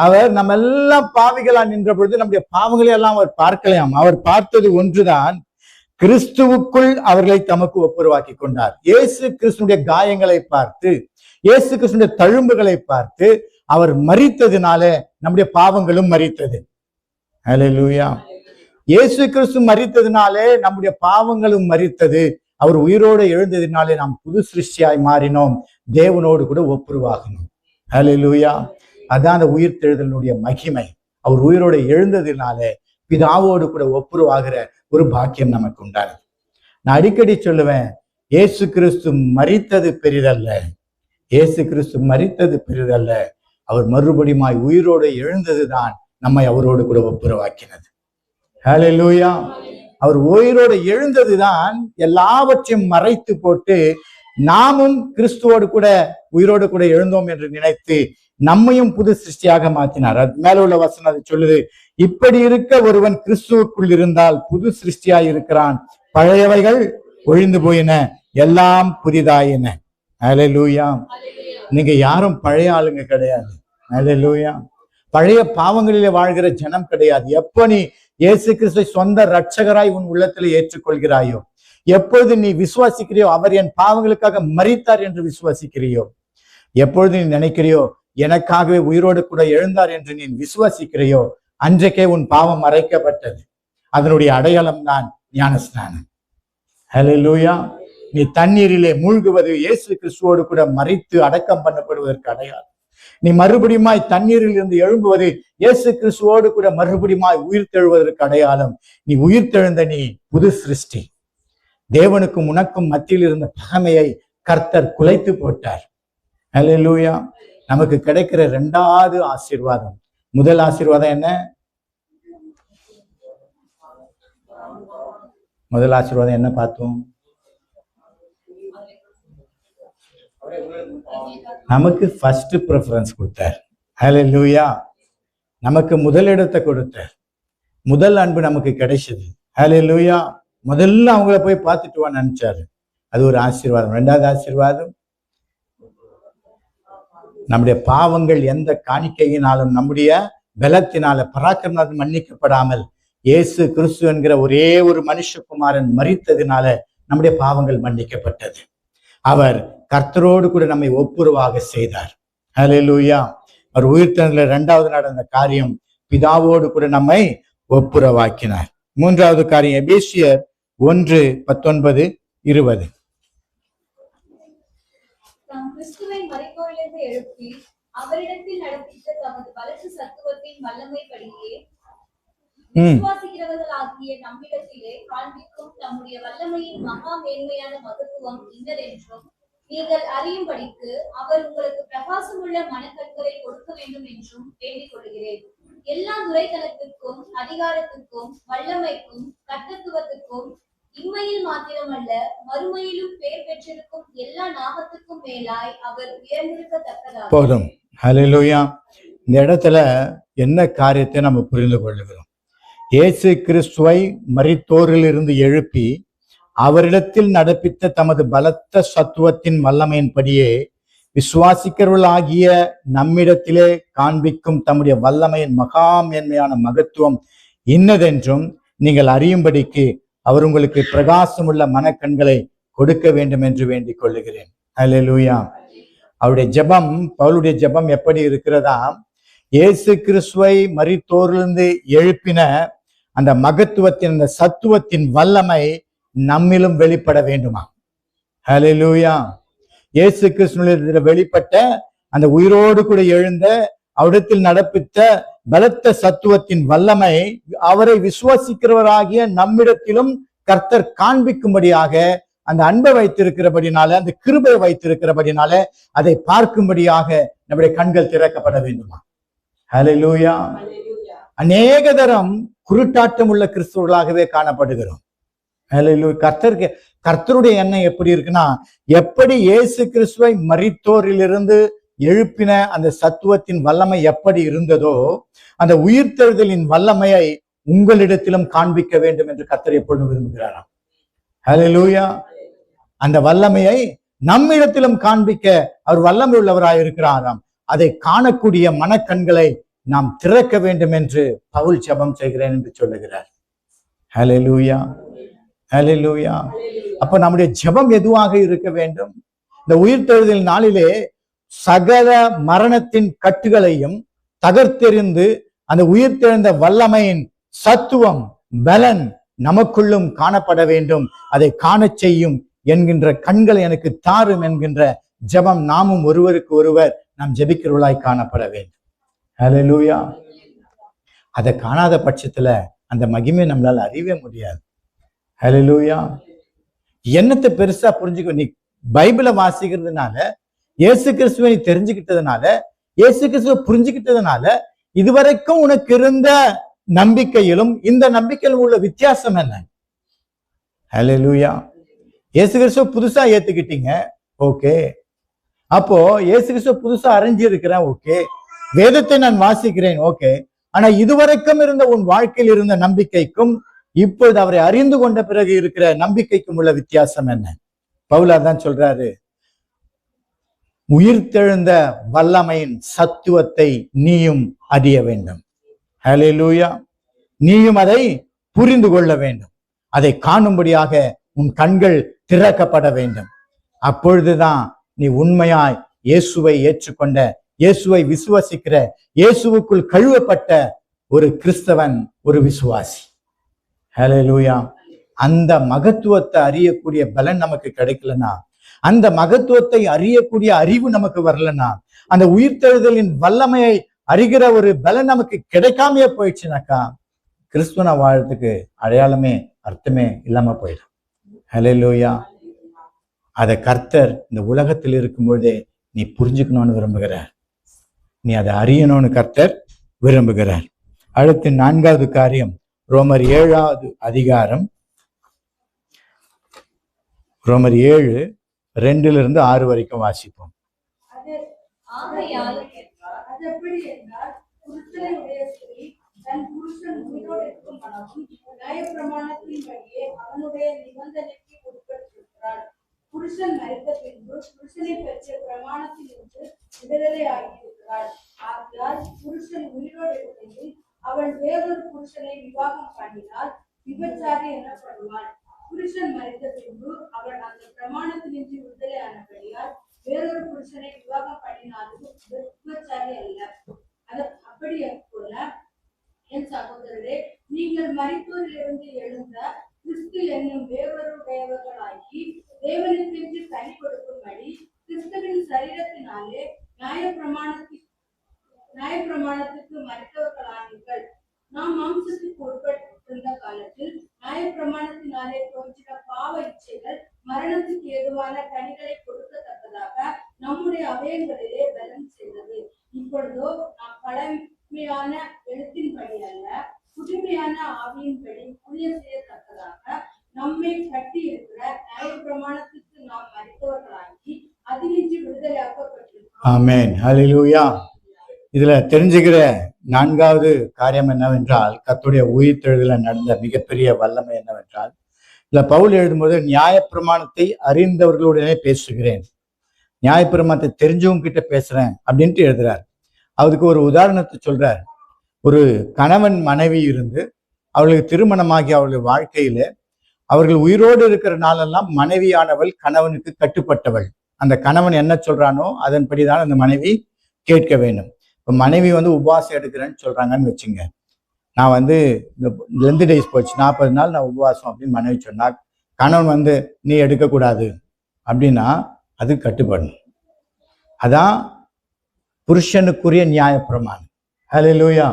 அவர் நம்ம எல்லாம் பாவிகளா நின்ற பொழுது நம்முடைய பாவங்களை எல்லாம் அவர் பார்க்கலையாம். அவர் பார்த்தது ஒன்றுதான், கிறிஸ்துவுக்குள் அவர்களை தமக்கு ஒப்புரவாக்கி கொண்டார். இயேசு கிறிஸ்துடைய காயங்களை பார்த்து, இயேசு கிறிஸ்துடைய தழும்புகளை பார்த்து அவர் மரித்ததினால நம்முடைய பாவங்களும் மரித்தது. ஹல்லேலூயா. இயேசு கிறிஸ்து மரித்ததினாலே நம்முடைய பாவங்களும் மரித்தது. அவர் உயிரோடு எழுந்ததினாலே நாம் புது சிருஷ்டியாய் மாறினோம், தேவனோடு கூட ஒப்புரவாகணும். ஹல்லேலூயா. அதான் அந்த உயிர்த்தெழுதலுடைய மகிமை. அவர் உயிரோடு எழுந்ததினாலே பிதாவோடு கூட ஒப்புரவாகிற ஒரு பாக்கியம் நமக்கு உண்டானது. நான் அடிக்கடி சொல்லுவேன், இயேசு கிறிஸ்து மரித்தது பெரிதல்ல, இயேசு கிறிஸ்து மரித்தது பெரிதல்ல, அவர் மறுபடியுமாய் உயிரோடு எழுந்ததுதான் நம்மை அவரோடு கூட ஒப்புரவாக்கினது. ஹல்லேலூயா. அவர் உயிரோடு எழுந்ததுதான் எல்லாவற்றையும் மறைத்து போட்டு நாமும் கிறிஸ்துவோடு கூட உயிரோடு கூட எழுந்தோம் என்று நினைத்து நம்மையும் புது சிருஷ்டியாக மாற்றினார். அது மேல உள்ள வசனம் அது சொல்லுது, இப்படி இருக்க ஒருவன் கிறிஸ்துவுக்குள் இருந்தால் புது சிருஷ்டியாய் இருக்கிறான், பழையவைகள் ஒழிந்து போயின, எல்லாம் புதிதாயின. ஹல்லேலூயா. நீங்க யாரும் பழைய ஆளுங்க கிடையாது. ஹல்லேலூயா. பழைய பாவங்களிலே வாழ்கிற ஜனம் கிடையாது. எப்போ நீ இயேசு கிறிஸ்துவை சொந்த இரட்சகராய் உன் உள்ளத்துல ஏற்றுக்கொள்கிறாயோ, எப்பொழுது நீ விசுவாசிக்கிறியோ, அவர் என் பாவங்களுக்காக மரித்தார் என்று விசுவாசிக்கிறியோ, எப்பொழுது நீ நினைக்கிறியோ எனக்காகவே உயிரோடு கூட எழுந்தார் என்று நீ விசுவாசிக்கிறியோ, அன்றைக்கே உன் பாவம் மறைக்கப்பட்டது. அதனுடைய அடையாளம் தான் ஞானஸ்நானம். ஹல்லேலூயா. நீ தண்ணீரிலே மூழ்குவது இயேசு கிறிஸ்துவோடு கூட மரித்து அடக்கம் பண்ணப்படுவதற்கு அடையாளம். நீ மறுபடியுமாய் தண்ணீரில் இருந்து எழும்புவது இயேசு கிறிஸ்துவோடு கூட மறுபடியுமாய் உயிர் தெழுவதற்கு அடையாளம். நீ உயிர் தெழுந்த நீ புது சிருஷ்டி. தேவனுக்கும் உனக்கும் மத்தியில் இருந்த பகைமையை கர்த்தர் குலைத்து போட்டார். ஹல்லேலூயா. நமக்கு கிடைக்கிற இரண்டாவது ஆசீர்வாதம். முதல் ஆசீர்வாதம் என்ன? முதல் ஆசீர்வாதம் என்ன பார்த்தோம்? நமக்கு ஃபர்ஸ்ட் ப்ரிஃபரன்ஸ் கொடுத்தார். ஹல்லேலூயா. நமக்கு முதலிடத்தை கொடுத்தார். முதல் அன்பு நமக்கு கிடைச்சது. ஹல்லேலூயா. முதல்ல அவங்கள போய் பார்த்துட்டு வான்னு நினைச்சாரு. அது ஒரு ஆசீர்வாதம். ரெண்டாவது ஆசீர்வாதம், நம்முடைய பாவங்கள் எந்த காணிக்கையினாலும் நம்முடைய பலத்தினால பராக்கிரமத்தினாலும் மன்னிக்கப்படாமல் இயேசு கிறிஸ்து என்கிற ஒரே ஒரு மனுஷகுமாரன் மரித்ததினால நம்முடைய பாவங்கள் மன்னிக்கப்பட்டது. அவர் கர்த்தரோடு கூட நம்மை ஒப்புரவாக செய்தார். ஹல்லேலூயா. அவர் உயிர்த்தெழுந்ததில் இரண்டாவது நடந்த காரியம், பிதாவோடு கூட நம்மை ஒப்புரவாக்கினார். மூன்றாவது காரியம் எபேசியர் 1:19-20. கிறிஸ்துவை மரித்தோரிலிருந்து எழுப்பி அவரிடத்தில் நடப்பித்த தமது பலத்த சத்துவத்தின் வல்லமைப்படியே விசுவாசிக்கிறவர்களாகிய நம்மிடத்திலே காண்பிக்கும் தம்முடைய வல்லமையின் மகா மேன்மையான மகத்துவம் இன்னதென்றும் நீங்கள் அறியும்படிக்கு அவர் உங்களுக்கு பிரகாசமுள்ள மனக்கண்களை கொடுக்க வேண்டும் என்றும் வேண்டிக் கொள்கிறேன். எல்லா துரைத்தனத்திற்கும் அதிகாரத்திற்கும் வல்லமைக்கும் கர்த்தத்துவத்துக்கும் இம்மையில் மாத்திரமல்ல மறுமையிலும் பேர் பெற்றிருக்கும் எல்லா நாமத்துக்கும் மேலாய் அவர் உயர்ந்திருக்கத்தக்கதாக. போதும். ஹல்லேலூயா. இந்த இடத்துல என்ன காரியத்தை நம்ம புரிந்து கொள்ளுகிறோம்? இயேசு கிறிஸ்துவை மரித்தோரிலிருந்து எழுப்பி அவரிடத்தில் நடப்பித்த தமது பலத்த சத்துவத்தின் வல்லமையின்படியே விசுவாசிக்கிறவர்களாகிய நம்மிடத்திலே காண்பிக்கும் தம்முடைய வல்லமையின் மகா மேன்மையான மகத்துவம் இன்னதென்றும் நீங்கள் அறியும்படிக்கு அவர் உங்களுக்கு பிரகாசமுள்ள மனக்கண்களை கொடுக்க வேண்டும் என்று வேண்டிக் கொள்ளுகிறேன். ஹல்லேலூயா. அவருடைய ஜெபம், பவுலுடைய ஜெபம் எப்படி இருக்கிறதா? இயேசு கிறிஸ்துவை மரித்தோரிலிருந்து எழுப்பின அந்த மகத்துவத்தின், அந்த சத்துவத்தின் வல்லமை நம்மிலும் வெளிப்பட வேண்டுமா? ஹல்லேலூயா. இயேசு கிறிஸ்துவினிடத்தில் வெளிப்பட்ட அந்த உயிரோடு கூட எழுந்த அவரிடத்தில் நடப்பித்த பலத்த சத்துவத்தின் வல்லமை அவரை விசுவாசிக்கிறவராகிய நம்மிடத்திலும் கர்த்தர் காண்பிக்கும்படியாக அந்த அன்பை வைத்திருக்கிறபடினால, அந்த கிருபை வைத்திருக்கிறபடினால அதை பார்க்கும்படியாக நம்முடைய கண்கள் திறக்கப்பட வேண்டுமா? ஹல்லேலூயா. அநேக தரம் குருட்டாட்டம் உள்ள கிறிஸ்துவர்களாகவே காணப்படுகிறோம். ஹல்லேலூயா. கர்த்தருடைய எண்ணம் எப்படி இருக்குன்னா, எப்படி இயேசு கிறிஸ்துவை மரித்தோரிலிருந்து எழுப்பின அந்த சத்துவத்தின் வல்லமை எப்படி இருந்ததோ அந்த உயிர்த்தெழுதலின் வல்லமையை உங்களிடத்திலும் காண்பிக்க வேண்டும் என்று கர்த்தர் எப்பொழுதும் விரும்புகிறாராம். ஹல்லேலூயா. அந்த வல்லமையை நம்மிடத்திலும் காண்பிக்க அவர் வல்லமை உள்ளவராய் இருக்கிறாராம். அதை காணக்கூடிய மனக்கண்களை நாம் திறக்க வேண்டும் என்று பவுல் ஜெபம் செய்கிறேன் என்று சொல்லுகிறார். ஹல்லேலூயா. ஹல்லேலூயா. அப்ப நம்முடைய ஜெபம் எதுவாக இருக்க வேண்டும்? இந்த உயிர்த்தெழுதல் நாளிலே சகல மரணத்தின் கட்டுகளையும் தகர்த்தெறிந்து அந்த உயிர்த்தெழுந்த வல்லமையின் சத்துவம், பலன் நமக்குள்ளும் காணப்பட வேண்டும். அதை காண செய்யும் என்கின்ற கண்களை எனக்கு தாரும் என்கின்ற ஜெபம் நாமும் ஒருவருக்கு ஒருவர் நாம் ஜெபிக்கிறவர்களாய் காணப்பட வேண்டும். ஹல்லேலூயா. அதை காணாத பட்சத்துல அந்த மகிமை நம்மளால அறியவே முடியாது. ஹல்லேலூயா. என்னத்தை பெருசா புரிஞ்சுக்க, நீ பைபிளை வாசிக்கிறதுனால, இயேசு கிறிஸ்துவை நீ தெரிஞ்சுக்கிட்டதுனால, இயேசு கிறிஸ்துவை புரிஞ்சுக்கிட்டதுனால இதுவரைக்கும் உனக்கு இருந்த நம்பிக்கையிலும் இந்த நம்பிக்கையிலும் உள்ள வித்தியாசம் என்ன? ஹல்லேலூயா. இயேசு கிறிஸ்துவை புதுசா ஏத்துக்கிட்டீங்க, ஓகே. அப்போ இயேசு கிறிஸ்துவை புதுசா அறிஞ்சு இருக்கிறேன், ஓகே. வேதத்தை நான் வாசிக்கிறேன், ஓகே. ஆனா இதுவரைக்கும் இருந்த உன் வாழ்க்கையில் இருந்த நம்பிக்கைக்கும் இப்பொழுது அவரை அறிந்து கொண்ட பிறகு இருக்கிற நம்பிக்கைக்கும் உள்ள வித்தியாசம் என்ன? பவுலா தான் சொல்றாரு, உயிர்த்தெழுந்த வல்லமையின் சத்துவத்தை நீயும் அறிய வேண்டும். ஹல்லேலூயா. நீயும் அதை புரிந்து கொள்ள வேண்டும். அதை காணும்படியாக உன் கண்கள் திறக்கப்பட வேண்டும். அப்பொழுதுதான் நீ உண்மையாய் இயேசுவை ஏற்றுக்கொண்ட, இயேசுவை விசுவாசிக்கிற, இயேசுவுக்குள் கழுவப்பட்ட ஒரு கிறிஸ்தவன், ஒரு விசுவாசி. ஹல்லேலூயா. அந்த மகத்துவத்தை அறியக்கூடிய பலன் நமக்கு கிடைக்கலனா, அந்த மகத்துவத்தை அறியக்கூடிய அறிவு நமக்கு வரலன்னா, அந்த உயிர்த்தெழுதலின் வல்லமையை அறிகிற ஒரு பலன் நமக்கு கிடைக்காமையே போயிடுச்சுனாக்கா கிறிஸ்துவ வாழ்றதுக்கு அடையாளமே அர்த்தமே இல்லாம போயிடும். ஹல்லேலூயா. அதை கர்த்தர் இந்த உலகத்தில் இருக்கும்போதே நீ புரிஞ்சுக்கணும்னு விரும்புகிறார், நீ அதை அறியணும்னு கர்த்தர் விரும்புகிறார். அடுத்து 4வது காரியம், ரோமர் 7வது அதிகாரம், ரோமர் 7:2-6 வரைக்கும் வாசிப்போம். ஆகையால் அது எப்படி என்றால், புருஷனை உடைய ஸ்திரீ தன் புருஷன் உயிரோடு இருக்கும் மனமும் நியாயப்பிரமாணத்தின்படியே அவனுடைய நிபந்தனைக்கு உட்பட்டிருக்கிறாள். புருஷன் மரித்த பின்பு புருஷனை பெற்ற பிரமாணத்திலிருந்து விடுதலை ஆகியிருக்கிறாள். ஆகையால் புருஷன் உயிரோடு இருக்கையில் அவள் வேறொரு புருஷனை விவாகம் பண்ணினால் விபச்சாரி எனப்படுவாள். புருஷன் மரித்த பின்பு அவள் அந்த பிரமாணத்தினின்று விடுதலை ஆனபடியால் வேறொரு புருஷனை விவாகம் பண்ணினாலும் விபச்சாரி அல்ல. அப்படி போல என் சகோதரரே, நீங்கள் மரித்தோரிலிருந்து எழுந்த கிறிஸ்து என்னும் வேறொருடையவர்களாகி தேவனுக்கென்று கனி கொடுக்கும்படி கிறிஸ்துவின் சரீரத்தினாலே நியாயப்பிரமாணத்துக்கு மரித்தவர்களானீர்கள். நாம் மாம்சத்துக்கு உட்பட்டிருந்த காலத்தில் நியாயப்பிரமாணத்தினாலே தோன்றின பாவ இச்சைகள் மரணத்துக்கு ஏதுவான கனிகளை கொடுக்கத்தக்கதாக நம்முடைய அவயங்களிலே பலம் செய்தது. இப்பொழுதோ நாம் பழமையான எழுத்தின்படி அல்ல, புதுமையான ஆவியின்படி ஊழியம் செய்யத்தக்கதாக நம்மை கட்டி இருக்கிற நியாயப்பிரமாணத்துக்கு நாம் மரித்தவர்களாகி அதினின்று விடுதலையாக்கப்பட்டிருக்கிறோம். ஆமென், ஹல்லேலூயா. இதுல தெரிஞ்சுக்கிற 4வது காரியம் என்னவென்றால், கர்த்தருடைய உயிர்த்தெழுதல நடந்த மிகப்பெரிய வல்லமை என்னவென்றால், இல்ல பவுல் எழுதும்போது நியாயப்பிரமாணத்தை அறிந்தவர்களுடனே பேசுகிறேன், நியாயப்பிரமாணத்தை தெரிஞ்சவங்க கிட்ட பேசுறேன் அப்படின்ட்டு எழுதுறார். அதுக்கு ஒரு உதாரணத்தை சொல்றார். ஒரு கணவன் மனைவி இருந்து அவர்களுக்கு திருமணமாகி அவர்கள் வாழ்க்கையில அவர்கள் உயிரோடு இருக்கிற நாளெல்லாம் மனைவியானவள் கணவனுக்கு கட்டுப்பட்டவள். அந்த கணவன் என்ன சொல்றானோ அதன்படிதான் அந்த மனைவி கேட்க வேண்டும். இப்போ மனைவி உபவாசம் எடுக்கிறேன்னு சொல்றாங்கன்னு வச்சுங்க, நான் இந்த லென்த் டேஸ் போச்சு, 40 நாள் நான் உபவாசம் அப்படின்னு மனைவி சொன்னா, கணவன் நீ எடுக்கக்கூடாது அப்படின்னா அது கட்டுப்படணும். அதான் புருஷனுக்குரிய நியாயப்பிரமாணம். ஹல்லேலூயா.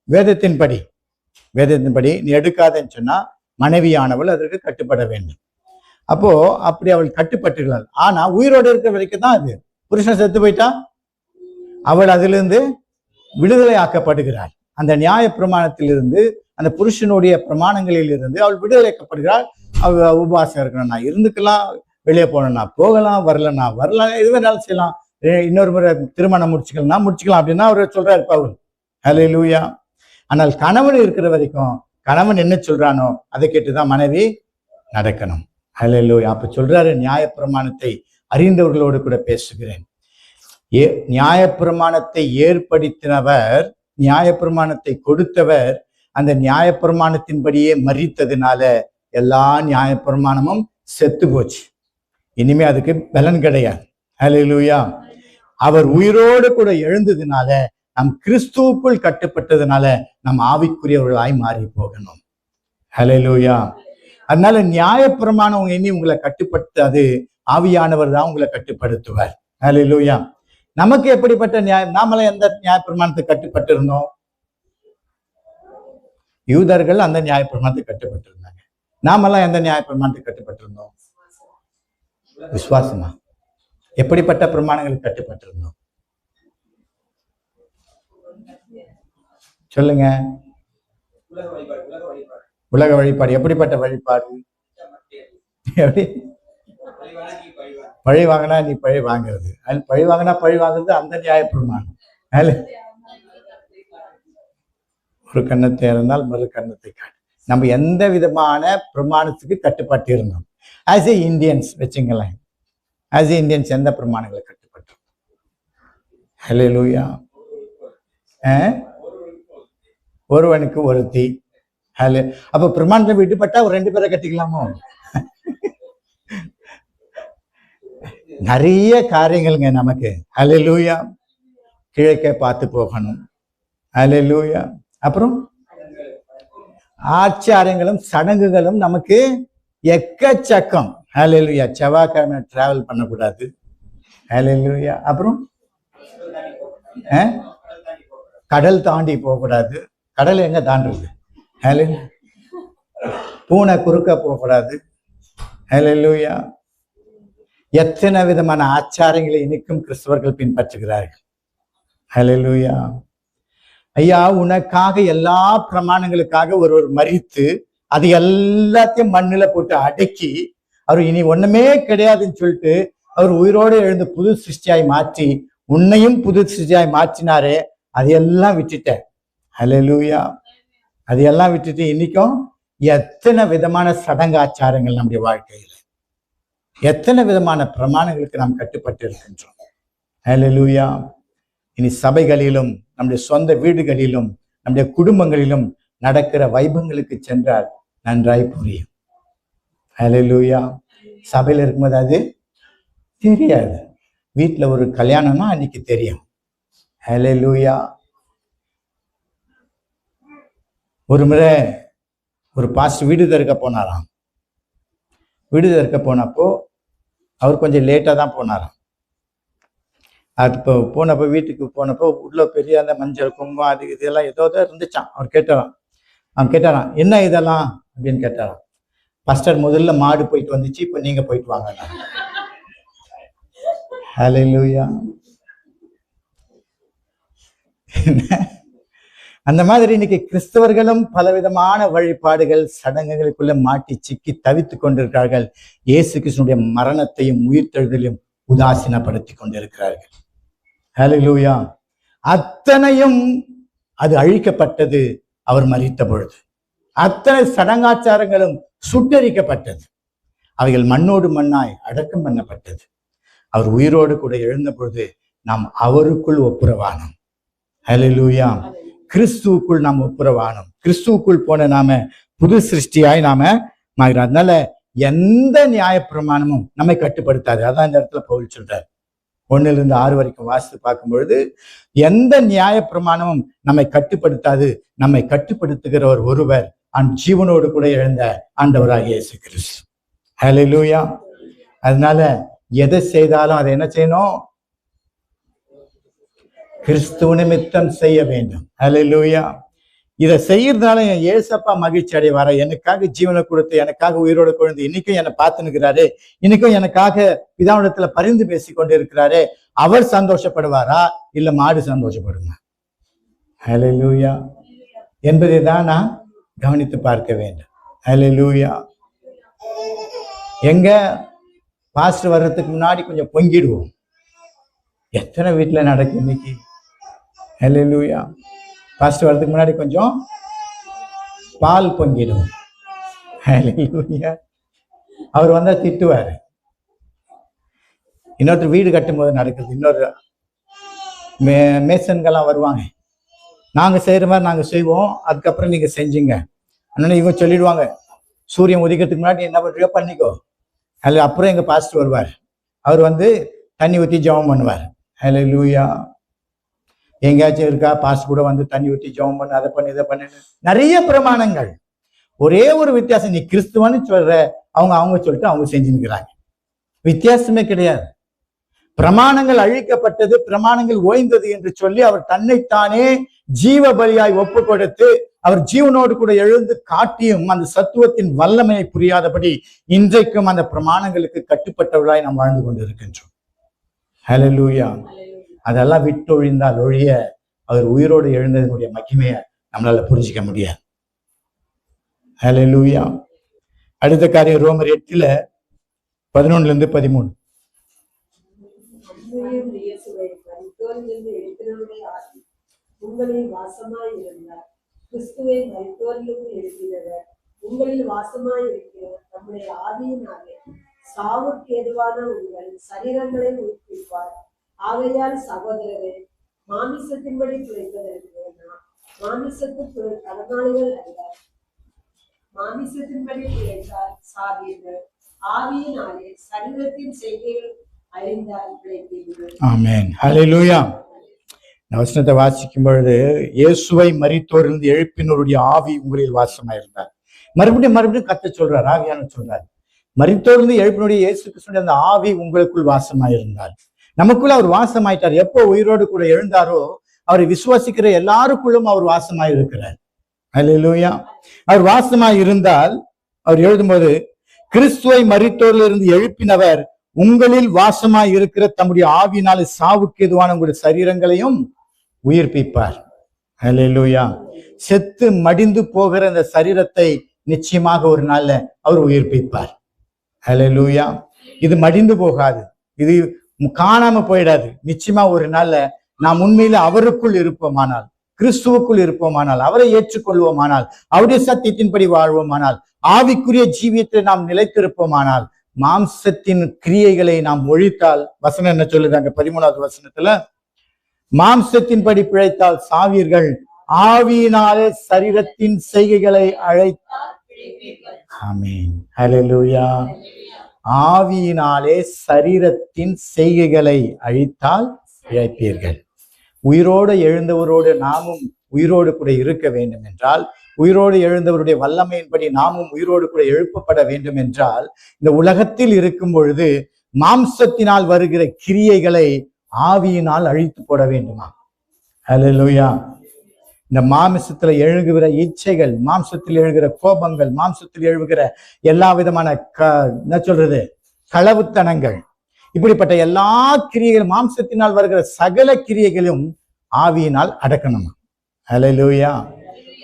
வேதத்தின்படி நீ எடுக்காதன்னு சொன்னா மனைவியானவள் அதற்கு கட்டுப்பட வேண்டும். அப்போ அப்படி அவள் கட்டுப்பட்டுகிறாள். ஆனா உயிரோடு இருக்கிற வரைக்கும் தான் அது. புருஷன் செத்து போயிட்டா அவள் அதிலிருந்து விடுதலை ஆக்கப்படுகிறாள். அந்த நியாய பிரமாணத்திலிருந்து, அந்த புருஷனுடைய பிரமாணங்களில் இருந்து அவள் விடுதலைக்கப்படுகிறாள். அவள் உபவாசம் இருக்கணும், நான் இருந்துக்கலாம், வெளியே போனா போகலாம், வரலன்னா வரலாம், எது வேணாலும் செய்யலாம், இன்னொரு முறை திருமணம் முடிச்சுக்கலாம் அப்படின்னா அவர் சொல்றாரு பவுல். ஹல்லேலூயா. ஆனால் கணவன் இருக்கிற வரைக்கும் கணவன் என்ன சொல்றானோ அதை கேட்டுதான் மனைவி நடக்கணும். ஹல்லேலூயா. அப்ப சொல்றாரு, நியாயப்பிரமாணத்தை அறிந்தவர்களோடு கூட பேசுகிறேன். நியாயப்பிரமாணத்தை ஏற்படுத்தினவர், நியாயப்பிரமாணத்தை கொடுத்தவர் அந்த நியாயப்பிரமாணத்தின்படியே மரித்ததுனால எல்லா நியாயப்பிரமாணமும் செத்து போச்சு. இனிமே அதுக்கு பலன் கிடையாது. ஹல்லேலூயா. அவர் உயிரோடு கூட எழுந்ததுனால, நம் கிறிஸ்துவுக்குள் கட்டுப்பட்டதுனால நம் ஆவிக்குரியவர்களாய் மாறி போகணும். ஹல்லேலூயா. அதனால நியாயப்பிரமாணம் இனி உங்களை கட்டுப்படுத்தாது, ஆவியானவர் தான் உங்களை கட்டுப்படுத்துவார். ஹல்லேலூயா. நமக்கு எப்படிப்பட்ட நியாயம்? நாமெல்லாம் எந்த நியாயப்பிரமாணத்தை கட்டுப்பட்டு இருந்தோம்? யூதர்கள் அந்த நியாயப்பிரமாணத்தை கட்டுப்பட்டு இருந்தாங்க. நாமெல்லாம் எந்த நியாயப்பிரமாணத்தை கட்டுப்பட்டு இருந்தோம்? விசுவாசமா? எப்படிப்பட்ட பிரமாணங்களுக்கு கட்டுப்பட்டு இருந்தோம் சொல்லுங்க. உலக வழிபாடு. எப்படிப்பட்ட வழிபாடு? எப்படி? பழி வாங்கினா நீ பழி வாங்குறது, அது பழி வாங்கினா பழி வாங்குறது அந்த நியாயப்பிரமாணம். ஒரு கன்னத்தை இருந்தால் மறு கன்னத்தை காட்டு. நம்ம எந்த விதமான பிரமாணத்துக்கு கட்டுப்பட்டு இருந்தோம்? ஆஸ் ஏ இந்தியன்ஸ் வச்சுங்களேன், ஆஸ் ஏ இந்தியன்ஸ் எந்த பிரமாணங்களை கட்டுப்பட்டோம்? ஹல்லேலூயா. ஒருவனுக்கு ஒருத்தி. அப்ப பிரமாணத்தை விட்டுப்பட்டா ஒரு 2 பேரை கட்டிக்கலாமோ? நிறைய காரியங்களுங்க நமக்கு. ஹல்லேலூயா. கிழக்கே பார்த்து போகணும். ஹல்லேலூயா. அப்புறம் ஆச்சாரங்களும் சடங்குகளும் நமக்கு எக்கச்சக்கம். ஹல்லேலூயா. செவ்வாய்க்கிழமை டிராவல் பண்ணக்கூடாது. ஹல்லேலூயா. அப்புறம் கடல் தாண்டி போகக்கூடாது. கடல் எங்க தாண்டுறது? பூனை குறுக்க போகக்கூடாது. ஹல்லேலூயா. எத்தனை விதமான ஆச்சாரங்களை இன்னைக்கும் கிறிஸ்தவர்கள் பின்பற்றுகிறார்கள். ஹல்லேலூயா. ஐயா, உனக்காக எல்லா பிரமாணங்களுக்காக ஒருவர் மரித்து அது எல்லாத்தையும் மண்ணுல போட்டு அடக்கி அவர் இனி ஒண்ணுமே கிடையாதுன்னு சொல்லிட்டு அவர் உயிரோடு எழுந்து புது சிருஷ்டியாய் மாற்றி உன்னையும் புது சிருஷ்டியாய் மாற்றினாரே, அதையெல்லாம் விட்டுட்டேன். ஹல்லேலூயா. அதையெல்லாம் விட்டுட்டு இன்னைக்கும் எத்தனை விதமான சடங்காச்சாரங்கள் நம்முடைய வாழ்க்கையில, எத்தனை விதமான பிரமாணங்களுக்கு நாம் கட்டுப்பட்டு இருக்கின்றோம். ஹல்லேலூயா. இனி சபைகளிலும் நம்முடைய சொந்த வீடுகளிலும் நம்முடைய குடும்பங்களிலும் நடக்கிற வைபவங்களுக்கு சென்றால் நன்றாய் புரியும். ஹல்லேலூயா. சபையில இருக்கும்போது அது தெரியாது. வீட்டுல ஒரு கல்யாணம்னா அன்னைக்கு தெரியும். ஹல்லேலூயா. ஒரு முறை ஒரு பாஸ்டர் வீடு திறக்க போனாராம். வீடு திறக்க போனப்போ அவர் கொஞ்சம் லேட்டாக தான் போனாராம். அது இப்போ போனப்போ வீட்டுக்கு போனப்போ உள்ள பெரிய அந்த மஞ்சள் குங்குமம் அது இதெல்லாம் ஏதோ இருந்துச்சான். அவர் கேட்டாராம் என்ன இதெல்லாம் அப்படின்னு கேட்டாராம். பாஸ்டர் முதல்ல மாடு போயிட்டு வந்துச்சு, இப்போ நீங்க போயிட்டு வாங்க. ஹல்லேலூயா. அந்த மாதிரி இன்னைக்கு கிறிஸ்தவர்களும் பலவிதமான வழிபாடுகள் சடங்குகளுக்குள்ள மாட்டி சிக்கி தவித்து கொண்டிருக்கிறார்கள். இயேசு கிறிஸ்துவினுடைய மரணத்தையும் உயிர்த்தெழுதலையும் உதாசீனப்படுத்தி கொண்டிருக்கிறார்கள். ஹல்லேலூயா. அத்தனையும் அது அழிக்கப்பட்டது அவர் மரித்த பொழுது. அத்தனை சடங்காச்சாரங்களும் சுட்டரிக்கப்பட்டது. அவைகள் மண்ணோடு மண்ணாய் அடக்கம் பண்ணப்பட்டது. அவர் உயிரோடு கூட எழுந்த பொழுது நாம் அவருக்குள் ஒப்புரவானோம். ஹல்லேலூயா. கிறிஸ்துவுக்குள் நாம் ஒப்புரவானோம். கிறிஸ்துவுக்குள் போன நாம புது சிருஷ்டியாய் நாம மாறுகிறோம். அதனால எந்த நியாயப்பிரமாணமும் நம்மை கட்டுப்படுத்தாது. அதான் இந்த இடத்துல பவுல் சொல்றார். 1-6 வரைக்கும் வாசித்து பார்க்கும் பொழுது எந்த நியாயப்பிரமாணமும் நம்மை கட்டுப்படுத்தாது. நம்மை கட்டுப்படுத்துகிறவர் ஒருவர், ஜீவனோடு கூட எழுந்த ஆண்டவராகிய இயேசு கிறிஸ்து. ஹல்லேலூயா. அதனால எதை செய்தாலும் அதை என்ன செய்யணும்? கிறிஸ்துவ நிமித்தம் செய்ய வேண்டும். ஹல்லேலூயா. இதை செய்யறதுனால என் ஏசப்பா மகிழ்ச்சி அடைவாரா? எனக்காக ஜீவனை கொடுத்து எனக்காக உயிரோடு கொண்டு இன்னைக்கும் என்னை பார்த்துனுக்கிறாரு, இன்னைக்கும் எனக்காக பிதாவிடத்துல பரிந்து பேசி கொண்டு இருக்கிறாரு. அவர் சந்தோஷப்படுவாரா இல்ல மாடு சந்தோஷப்படுமா? ஹல்லேலூயா. என்பதை தான் நான் கவனித்து பார்க்க வேண்டும். ஹல்லேலூயா. எங்க பாஸ்டர் வர்றதுக்கு முன்னாடி கொஞ்சம் பொங்கிடுவோம். எத்தனை வீட்டுல நடக்கு இன்னைக்கு? ஹல்லேலூயா. பாஸ்டர் வர்றதுக்கு முன்னாடி கொஞ்சம் பால் பொங்கிடும். ஹல்லேலூயா. அவர் வந்தா திட்டுவாரு. இன்னொருத்தர் வீடு கட்டும் போது நடக்குது. இன்னொரு மேசன்கள்லாம் வருவாங்க. நாங்க செய்யற மாதிரி நாங்க செய்வோம், அதுக்கப்புறம் நீங்க செஞ்சீங்க அதனால இவங்க சொல்லிடுவாங்க, சூரியன் உதிக்கிறதுக்கு முன்னாடி என்ன பண்றியோ பண்ணிக்கோ. அதில் அப்புறம் எங்க பாஸ்டர் வருவார். அவர் வந்து தண்ணி ஊற்றி ஜெபம் பண்ணுவார். ஹல்லேலூயா. எங்கேயாச்சும் இருக்கா பாஸ்டர் கூட வந்து தண்ணி ஊற்றி ஜெபம் பண்ணு, அதை பண்ணு, இதை பண்ணு, நிறைய பிரமாணங்கள். ஒரே ஒரு வித்தியாசம், நீ கிறிஸ்துவன்னு சொல்ற, அவங்க சொல்லிட்டு அவங்க செஞ்சுக்கிறாங்க. வித்தியாசமே கிடையாது. பிரமாணங்கள் அழிக்கப்பட்டது, பிரமாணங்கள் ஓய்ந்தது என்று சொல்லி அவர் தன்னைத்தானே ஜீவ பலியாய் ஒப்பு கொடுத்து அவர் ஜீவனோடு கூட எழுந்து காட்டியும் அந்த சத்துவத்தின் வல்லமையை புரியாதபடி இன்றைக்கும் அந்த பிரமாணங்களுக்கு கட்டுப்பட்டவர்களாய் நாம் வாழ்ந்து கொண்டு இருக்கின்றோம். ஹல்லேலூயா. அதெல்லாம் விட்டொழிந்தால் ஒழிய அவர் உயிரோடு எழுந்ததனுடைய மகிமையை நம்மளால புரிஞ்சிக்க முடியாது. ஹல்லேலூயா. அடுத்த காரியம் ரோமர் 8:11-13. உங்களில் வாசமாய் இருந்தார். கிறிஸ்துவை மரித்தோரிலிருந்து எழுப்பினவர் உங்களில் வாசமாய் இருக்கிறவர் நம்முடைய ஆவியினாலே சாவுக்கு ஏதுவான உங்கள் சரீரங்களை உயிர்ப்பிப்பார். ஆகையால் சகோதரரே, மாமிசத்தின்படி பிழைப்பதற்கு மாமிசத்துக்கு கடனாளிகள் அல்ல. மாமிசத்தின்படி பிழைத்தால் சாவீர்கள், ஆவியினாலே சரீரத்தின் செய்கைகள் அழிந்தால் பிழைப்பீர்கள். ஆமென். ஹல்லேலூயா. வசனத்தை வாசிக்கும் பொழுது இயேசுவை மரித்தோரிலிருந்து எழுப்பினருடைய ஆவி உங்களில் வாசமாயிருந்தார். மறுபடியும் கத்த சொல்றார், ஆவியான சொல்றார். மரித்தோரிலிருந்து எழுப்பினுடைய இயேசு கிறிஸ்துவின் அந்த ஆவி உங்களுக்குள் வாசமாயிருந்தார். நமக்குள்ள அவர் வாசமாயிட்டார். எப்போ உயிரோடு கூட எழுந்தாரோ அவரை விசுவாசிக்கிற எல்லாருக்குள்ளும் அவர் வாசமாயிருக்கிறார். ஹல்லேலூயா. அவர் வாசமாய் இருந்தால் அவர் எழுதும்போது கிறிஸ்துவை மரித்தோரிலிருந்து எழுப்பினவர் உங்களில் வாசமாய் இருக்கிற தம்முடைய ஆவியினாலே சாவுக்கு எதுவான உங்களுடைய சரீரங்களையும் உயிர்ப்பிப்பார். ஹல்லேலூயா. செத்து மடிந்து போகிற அந்த சரீரத்தை நிச்சயமாக ஒரு நாள்ல அவர் உயிர்ப்பிப்பார். ஹல்லேலூயா. இது மடிந்து போகாது, இது காணாம போயிடாது. நிச்சயமா ஒரு நாள்ல நாம் உண்மையில அவருக்குள் இருப்போமானால், கிறிஸ்துவுக்குள் இருப்போமானால், அவரை ஏற்றுக்கொள்வோமானால், அவருடைய சத்தியத்தின்படி வாழ்வோமானால், ஆவிக்குரிய ஜீவியத்தை நாம் நிலைத்திருப்போமானால், மாம்சத்தின் கிரியைகளை நாம் ஒழித்தால், வசனம் என்ன சொல்லுறாங்க 13வது வசனத்துல, மாம்சத்தின்படி பிழைத்தால் சாவீர்கள், ஆவியினாலே சரீரத்தின் செய்கைகளை அழைத்தால். ஆமென். ஹல்லேலூயா. ஆவியினாலே சரீரத்தின் செய்கைகளை அழித்தால் பிழைப்பீர்கள். உயிரோடு எழுந்தவரோடு நாமும் உயிரோடு கூட இருக்க வேண்டும் என்றால், உயிரோடு எழுந்தவருடைய வல்லமையின்படி நாமும் உயிரோடு கூட எழுப்பப்பட வேண்டும் என்றால், இந்த உலகத்தில் இருக்கும் பொழுது மாம்சத்தினால் வருகிற கிரியைகளை ஆவியினால் அழித்து போட வேண்டுமா? ஹல்லேலூயா. இந்த மாம்சத்துல எழுகிற இச்சைகள், மாம்சத்தில் எழுகிற கோபங்கள், மாம்சத்தில் எழுகிற எல்லா விதமான என்ன சொல்றது களவுத்தனங்கள், இப்படிப்பட்ட எல்லா கிரியைகள், மாம்சத்தினால் வருகிற சகல கிரியைகளும் ஆவியினால் அடக்கணுமா? ஹல்லேலூயா.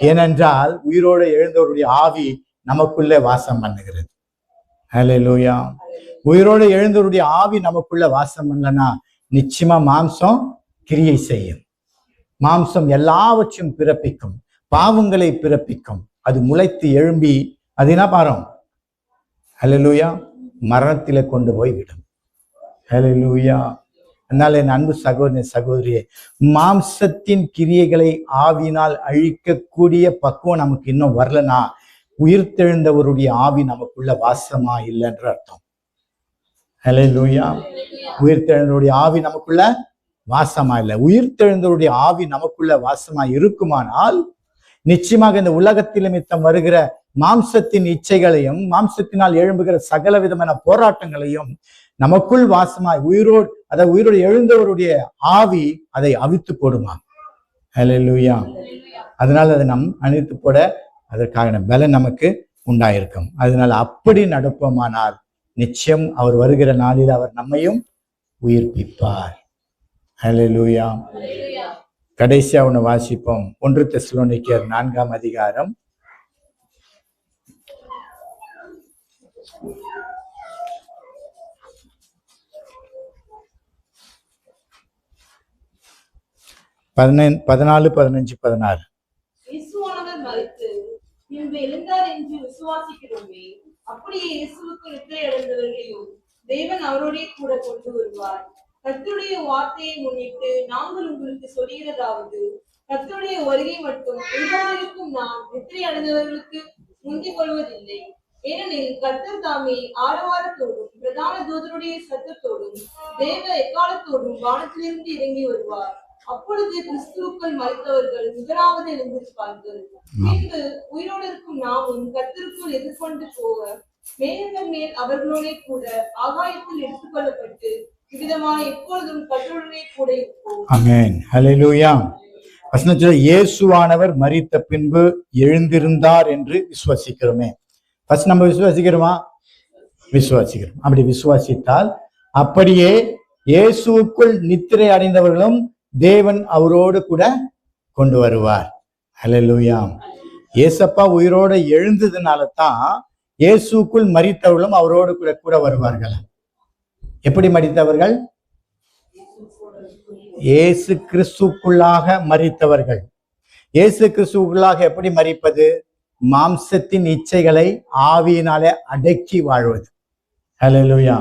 ஏனென்றால் உயிரோடு எழுந்தவருடைய ஆவி நமக்குள்ளே வாசம் பண்ணுகிறது. ஹல்லேலூயா. உயிரோடு எழுந்தவருடைய ஆவி நமக்குள்ள வாசம் பண்ணலன்னா நிச்சயமா மாம்சம் கிரியை செய்யும். மாம்சம் எல்லாவற்றையும் பிறப்பிக்கும், பாவங்களை பிறப்பிக்கும். அது முளைத்து எழும்பி அது என்ன பாரும்? ஹல்லேலூயா. மரணத்திலே கொண்டு போய் விடும். ஹல்லேலூயா. அதனால என் அன்பு சகோதரி சகோதரியே, மாம்சத்தின் கிரியைகளை ஆவியினால் அழிக்கக்கூடிய பக்குவம் நமக்கு இன்னும் வரலனா உயிர்த்தெழுந்தவருடைய ஆவி நமக்குள்ள வாசமா இல்லைன்ற அர்த்தம். ஹல்லேலூயா. உயிர்த்தெழுந்தவருடைய ஆவி நமக்குள்ள வாசமா இல்லை. உயிர்த்தெழுந்தவருடைய ஆவி நமக்குள்ள வாசமா இருக்குமானால் நிச்சயமாக இந்த உலகத்தில் நிமித்தம் வருகிற மாம்சத்தின் இச்சைகளையும், மாம்சத்தினால் எழும்புகிற சகல விதமான போராட்டங்களையும் நமக்குள் வாசமாய் உயிரோடு எழுந்தவருடைய ஆவி அதை அவித்து போடுமா? ஹல்லேலூயா. அதனால அதை நம் அழித்து போட அதற்கான பலன் நமக்கு உண்டாயிருக்கும். அதனால அப்படி நடப்போமானால் நிச்சயம் அவர் வருகிற நாளில் அவர் நம்மையும் உயிர்ப்பிப்பார். ஹல்லேலூயா. கடைசியா ஒண்ணு வாசிப்போம். 1 தெசலோனிக்கேயர் 4ஆம் அதிகாரம் 14, 15, 16. இயேசுவானவர் மரித்து பின்பு எழுந்தார் என்று விசுவாசிக்கிறோமே, அப்படியே இயேசுவுக்கு நித்திரை அடைந்தவர்களையும் தேவன் அவரோடே கூட கொண்டு வருவார். கர்த்தருடைய வார்த்தையை முன்னிட்டு நாங்கள் உங்களுக்கு சொல்கிறதாவது, கர்த்தருடைய வருகை மட்டும் உயிரோடிருக்கும் நாம் நித்திரை அடைந்தவர்களுக்கு முந்திக் கொள்வதில்லை. ஏனெனில் கர்த்தர் தாமே ஆரவாரத்தோடும் பிரதான தூதருடைய சத்தத்தோடும் தேவ எக்காலத்தோடும் வானத்திலிருந்து இறங்கி வருவார். அப்பொழுது கிறிஸ்துவுக்குள் மரித்தவர்கள் முதலாவது எழுந்திருப்பார்கள். பின்பு உயிரோடு இருக்கும் நாமும் கர்த்தருக்குள் எதிர்கொண்டு போக மேகங்கள் மேல் அவர்களோட கூட ஆகாயத்தில் எடுத்துக் கொள்ளப்பட்டு இவ்விதமாக எப்பொழுதும் கர்த்தருடனே கூட இருப்போம். ஆமென். ஹல்லேலூயா. வசனத்துல இயேசுவானவர் மரித்த பின்பு எழுந்திருந்தார் என்று விசுவாசிக்கிறோமே. ஃபர்ஸ்ட் நம்ம விசுவாசிக்கிறோமா? விசுவாசிக்கிறோம். அப்படி விசுவாசித்தால் அப்படியே இயேசுவுக்குள் நித்திரை அடைந்தவர்களும் தேவன் அவரோடு கூட கொண்டு வருவார். ஹல்லேலூயா. ஏசப்பா உயிரோடு எழுந்ததுனால தான் இயேசுக்குள் மரித்தவர்களும் அவரோடு கூட கூட வருவார்கள். எப்படி மரித்தவர்கள்? இயேசு கிறிஸ்துக்குள்ளாக மரித்தவர்கள். இயேசு கிறிஸ்துக்குள்ளாக எப்படி மரிப்பது? மாம்சத்தின் இச்சைகளை ஆவியினாலே அடக்கி வாழ்வது. ஹல்லேலூயா.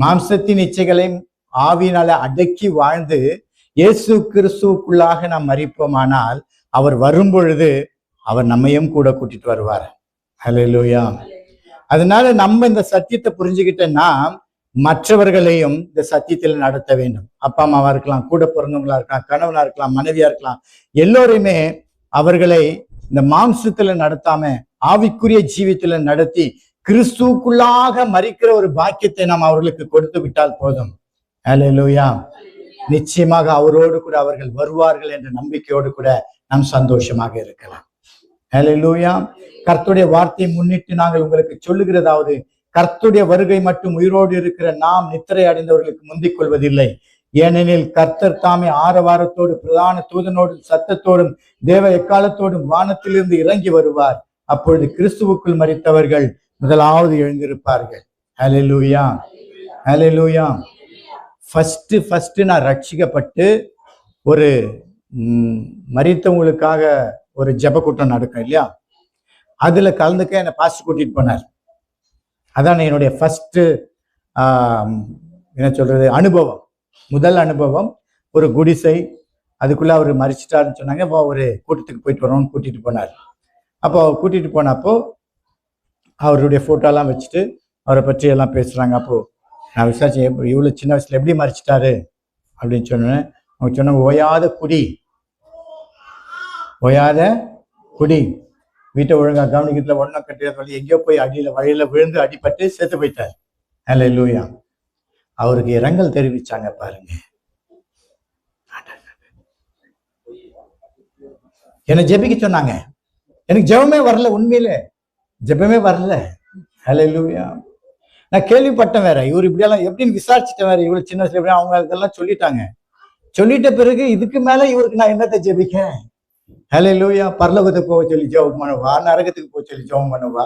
மாம்சத்தின் இச்சைகளை ஆவியினாலே அடக்கி வாழ்ந்து இயேசு கிறிஸ்துவுக்குள்ளாக நாம் மரிப்போமானால் அவர் வரும் பொழுது அவர் நம்மையும் கூட கூட்டிட்டு வருவார். ஹல்லேலூயா. அதனால நம்ம இந்த சத்தியத்தை புரிஞ்சுக்கிட்டோம்னா மற்றவர்களையும் இந்த சத்தியத்தில் நடத்த வேண்டும். அப்பா அம்மாவா இருக்கலாம், கூட பிறந்தவங்களா இருக்கலாம், கணவனா இருக்கலாம், மனைவியா இருக்கலாம், எல்லோருமே அவர்களை இந்த மாம்சத்துல நடத்தாம ஆவிக்குரிய ஜீவியத்துல நடத்தி கிறிஸ்துவுக்குள்ளாக மரிக்கிற ஒரு பாக்கியத்தை நாம் அவர்களுக்கு கொடுத்து விட்டால் போதும். ஹல்லேலூயா. நிச்சயமாக அவரோடு கூட அவர்கள் வருவார்கள் என்ற நம்பிக்கையோடு கூட நாம் சந்தோஷமாக இருக்கலாம். ஹல்லேலூயா. கர்த்தருடைய வார்த்தையை முன்னிட்டு நாங்கள் உங்களுக்கு சொல்லுகிறதாவது, கர்த்தருடைய வருகை மட்டும் உயிரோடு இருக்கிற நாம் நித்திரை அடைந்தவர்களுக்கு முந்திக் கொள்வதில்லை. ஏனெனில் கர்த்தர் தாமே ஆரவாரத்தோடு பிரதான தூதனோடும் சத்தத்தோடும் தேவ எக்காலத்தோடும் வானத்திலிருந்து இறங்கி வருவார். அப்பொழுது கிறிஸ்துவுக்குள் மரித்தவர்கள் முதலாவது எழுந்திருப்பார்கள். ஹல்லேலூயா, ஹல்லேலூயா. ஃபர்ஸ்ட் நான் ரட்சிக்கப்பட்டு ஒரு மரித்தவங்களுக்காக ஒரு ஜெப கூட்டம் நடக்கும் இல்லையா, அதுல கலந்துக்க என்னை பாஸ்டர் கூட்டிட்டு போனார். அதான் என்னுடைய ஃபர்ஸ்ட் என்ன சொல்றது அனுபவம், முதல் அனுபவம். ஒரு குடிசை, அதுக்குள்ள அவர் மறிச்சிட்டாருன்னு சொன்னாங்க. அப்போ ஒரு கூட்டத்துக்கு போயிட்டு வரோம்னு கூட்டிட்டு போனார். அப்போ கூட்டிட்டு போனப்போ அவருடைய போட்டோலாம் வச்சுட்டு அவரை பற்றி எல்லாம் பேசுறாங்க. அப்போ நான் விசாரிச்சேன், இவ்வளவு சின்ன வயசுல எப்படி மறிச்சிட்டாரு அப்படின்னு சொன்னேன். அவங்க சொன்னாங்க, ஓயாத குடி, வீட்டை ஒழுங்கா கவனிக்கிறதுல ஒன்றும் கட்டிட சொல்லி எங்கேயோ போய் வழியில விழுந்து அடிபட்டு செத்து போயிட்டார். ஹல்லேலூயா. அவருக்கு இரங்கல் தெரிவிச்சாங்க பாருங்க. என்னை ஜெபிக்க சொன்னாங்க. எனக்கு ஜெபமே வரல, உண்மையில ஜெபமே வரல. ஹல்லேலூயா. நான் கேள்விப்பட்டேன் வேற, இவர் இப்படியெல்லாம் எப்படின்னு விசாரிச்சுட்டேன் வேற. இவ்வளவு சின்ன வயசுல எப்படி அவங்க இதெல்லாம் சொல்லிட்டாங்க. சொல்லிட்ட பிறகு இதுக்கு மேல இவருக்கு நான் என்னத்தை ஜெபிக்க? ஹல்லேலூயா. பரலோகத்துக்கு போக சொல்லி ஜெபம் பண்ணுவா, நரகத்துக்கு போக சொல்லி ஜெபம் பண்ணுவா,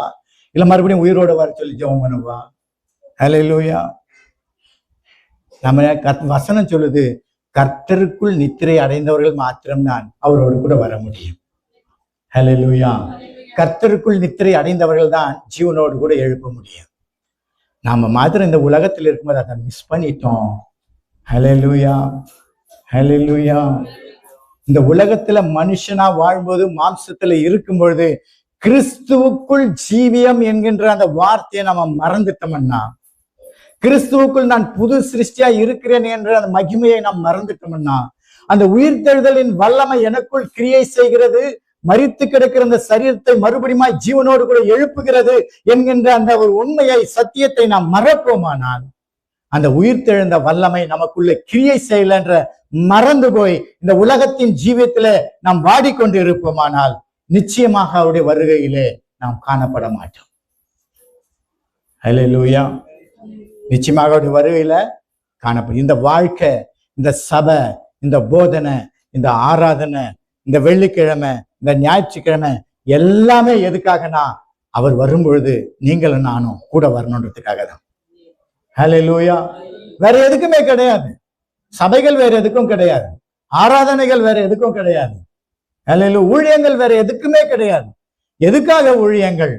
இல்ல மறுபடியும் உயிரோட வர சொல்லி ஜெபம் பண்ணுவா? ஹல்லேலூயா. நம்ம வசனம் சொல்லுது, கர்த்தருக்குள் நித்திரை அடைந்தவர்கள் மாத்திரம்தான் அவரோடு கூட வர முடியும். ஹல்லேலூயா. கர்த்தருக்குள் நித்திரை அடைந்தவர்கள் தான் ஜீவனோடு கூட எழுப்ப முடியும். நாம மாத்திரம் இந்த உலகத்தில் இருக்கும்போது அதை மிஸ் பண்ணிட்டோம். ஹல்லேலூயா, ஹல்லேலூயா. இந்த உலகத்துல மனுஷனா வாழும்போது, மாம்சத்துல இருக்கும் பொழுது, கிறிஸ்துவுக்குள் ஜீவியம் என்கின்ற அந்த வார்த்தையை நம்ம மறந்துட்டோம்னா, கிறிஸ்துவுக்குள் நான் புது சிருஷ்டியா இருக்கிறேன் என்ற அந்த மகிமையை நாம் மறந்துட்டோம்னா, அந்த உயிர்த்தெழுதலின் வல்லமை எனக்குள் கிரியை செய்கிறது, மரித்து கிடக்கிற அந்த சரீரத்தை மறுபடியும் ஜீவனோடு கூட எழுப்புகிறது என்கின்ற அந்த ஒரு உண்மையை, சத்தியத்தை நாம் மறப்போமானால், அந்த உயிர்த்தெழுந்த வல்லமை நமக்குள்ள கிரியை செய்யலன்ற மறந்து போய் இந்த உலகத்தின் ஜீவியத்திலே நாம் வாடிக்கொண்டு இருப்போமானால், நிச்சயமாக அவருடைய வருகையிலே நாம் காணப்பட மாட்டோம். ஹல்லேலூயா. நிச்சயமாக அவருடைய வருகையில காணப்படும். இந்த வாழ்க்கை, இந்த சபை, இந்த போதனை, இந்த ஆராதனை, இந்த வெள்ளிக்கிழமை, இந்த ஞாயிற்றுக்கிழமை எல்லாமே எதுக்காகனா, அவர் வரும்பொழுது நீங்களும் நானும் கூட வரணுன்றதுக்காக தான். ஹல்லேலூயா. வேற எதுக்குமே கிடையாது. சபைகள் வேற எதுக்கும் கிடையாது, ஆராதனைகள் வேற எதுக்கும் கிடையாது, ஹல்லேலூயா. ஊழியங்கள் வேற எதுக்குமே கிடையாது. எதுக்காக ஊழியங்கள்?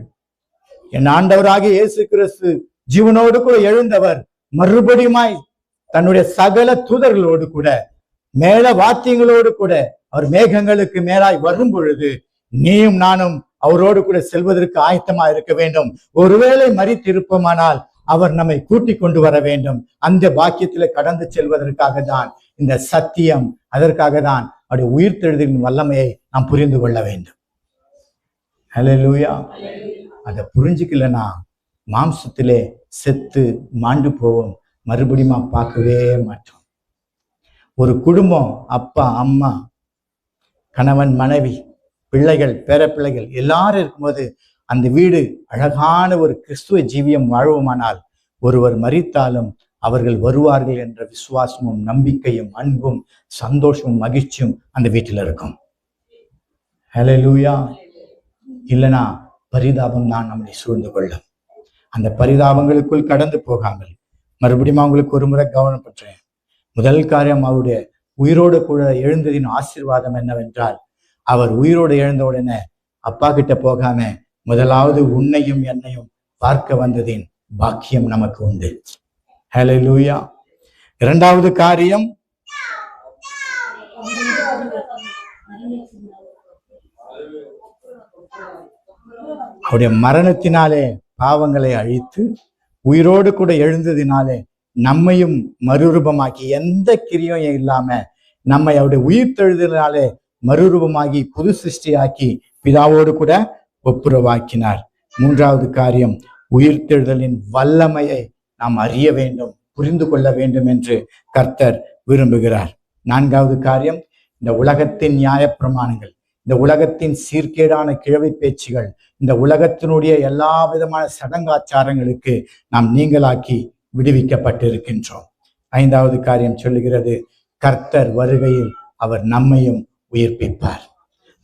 என் ஆண்டவராகிய இயேசு கிறிஸ்து ஜீவனோடு கூட எழுந்தவர் மறுபடியுமாய் தன்னுடைய சகல தூதர்களோடு கூட, மேல வாத்தியங்களோடு கூட அவர் மேகங்களுக்கு மேலாய் வரும் பொழுது நீயும் நானும் அவரோடு கூட செல்வதற்கு ஆயத்தமா இருக்க வேண்டும். ஒருவேளை மரித்திருப்போமானால் அவர் நம்மை கூட்டிக் கொண்டு வர வேண்டும். அந்த பாக்கியத்துல கடந்து செல்வதற்காக தான் இந்த சத்தியம். அதற்காக தான் அவருடைய உயிர்த்தெழுதலின் வல்லமையை நாம் புரிந்து கொள்ள வேண்டும். ஹல்லேலூயா. அதை புரிஞ்சுக்கலன்னா மாம்சத்திலே செத்து மாண்டு போவோம், மறுபடியும் பார்க்கவே மாட்டோம். ஒரு குடும்பம், அப்பா அம்மா, கணவன் மனைவி, பிள்ளைகள், பேரப்பிள்ளைகள் எல்லாரும் இருக்கும்போது அந்த வீடு அழகான ஒரு கிறிஸ்துவ ஜீவியம் வாழ்வோமானால், ஒருவர் மரித்தாலும் அவர்கள் வருவார்கள் என்ற விசுவாசமும் நம்பிக்கையும் அன்பும் சந்தோஷமும் மகிழ்ச்சியும் அந்த வீட்டில் இருக்கும். ஹல்லேலூயா. இல்லைனா பரிதாபம் தான் நம்மை சூழ்ந்து கொள்ளும். அந்த பரிதாபங்களுக்குள் கடந்து போகாமல் மறுபடியும் அவங்களுக்கு ஒரு முறை கவனப்பற்றேன். முதல் காரியம், அவருடைய உயிரோடு கூட எழுந்ததின் ஆசீர்வாதம் என்னவென்றால், அவர் உயிரோடு எழுந்த உடனே அப்பா கிட்ட போகாம முதலாவது உன்னையும் என்னையும் பார்க்க வந்ததின் பாக்கியம் நமக்கு உண்டு. ஹல்லேலூயா. இரண்டாவது காரியம், அவருடைய மரணத்தினாலே பாவங்களை அழித்து உயிரோடு கூட எழுந்ததினாலே நம்மையும் மறுரூபமாக்கி, எந்த கிரியும் இல்லாம நம்மை அவருடைய உயிர்த்தெழுதலினாலே மறுரூபமாகி புது சிருஷ்டியாக்கி பிதாவோடு கூட ஒப்புரவாக்கினார். மூன்றாவது காரியம், உயிர்த்தெழுதலின் வல்லமையை நாம் அறிய வேண்டும், புரிந்து கொள்ள வேண்டும் என்று கர்த்தர் விரும்புகிறார். நான்காவது காரியம், இந்த உலகத்தின் நியாயப்பிரமாணங்கள், இந்த உலகத்தின் சீர்கேடான கிழவி பேச்சுகள், இந்த உலகத்தினுடைய எல்லா விதமான சடங்காச்சாரங்களுக்கு நாம் நீங்களாக்கி விடுவிக்கப்பட்டிருக்கின்றோம். 5வது காரியம் சொல்லுகிறது, கர்த்தர் வருகையில் அவர் நம்மையும் உயிர்ப்பிப்பார்.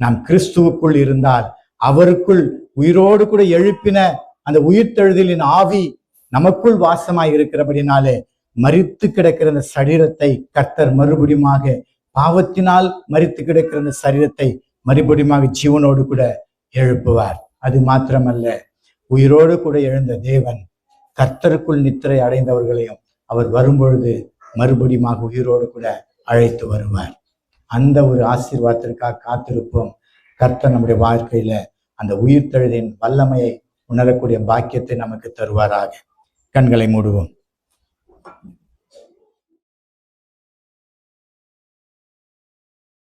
நாம் கிறிஸ்துவுக்குள் இருந்தால் அவருக்குள் உயிரோடு கூட எழுப்பின அந்த உயிர்த்தெழுதலின் ஆவி நமக்குள் வாசமாய் இருக்கிறபடினாலே மரித்து கிடக்கிற அந்த சரீரத்தை கர்த்தர் மறுபடியுமாக, பாவத்தினால் மரித்து கிடக்கிற அந்த சரீரத்தை மறுபடியுமாக ஜீவனோடு கூட எழுப்புவார். அது மாத்திரமல்ல, உயிரோடு கூட எழுந்த தேவன் கர்த்தருக்குள் நித்திரை அடைந்தவர்களையும் அவர் வரும்பொழுது மறுபடியுமாக உயிரோடு கூட அழைத்து வருவார். அந்த ஒரு ஆசீர்வாதத்திற்காக காத்திருப்போம். கர்த்தர் நம்முடைய வாழ்க்கையில அந்த உயிர்த்தெழுதின் வல்லமையை உணரக்கூடிய பாக்கியத்தை நமக்கு தருவாராக. கண்களை மூடுவோம்.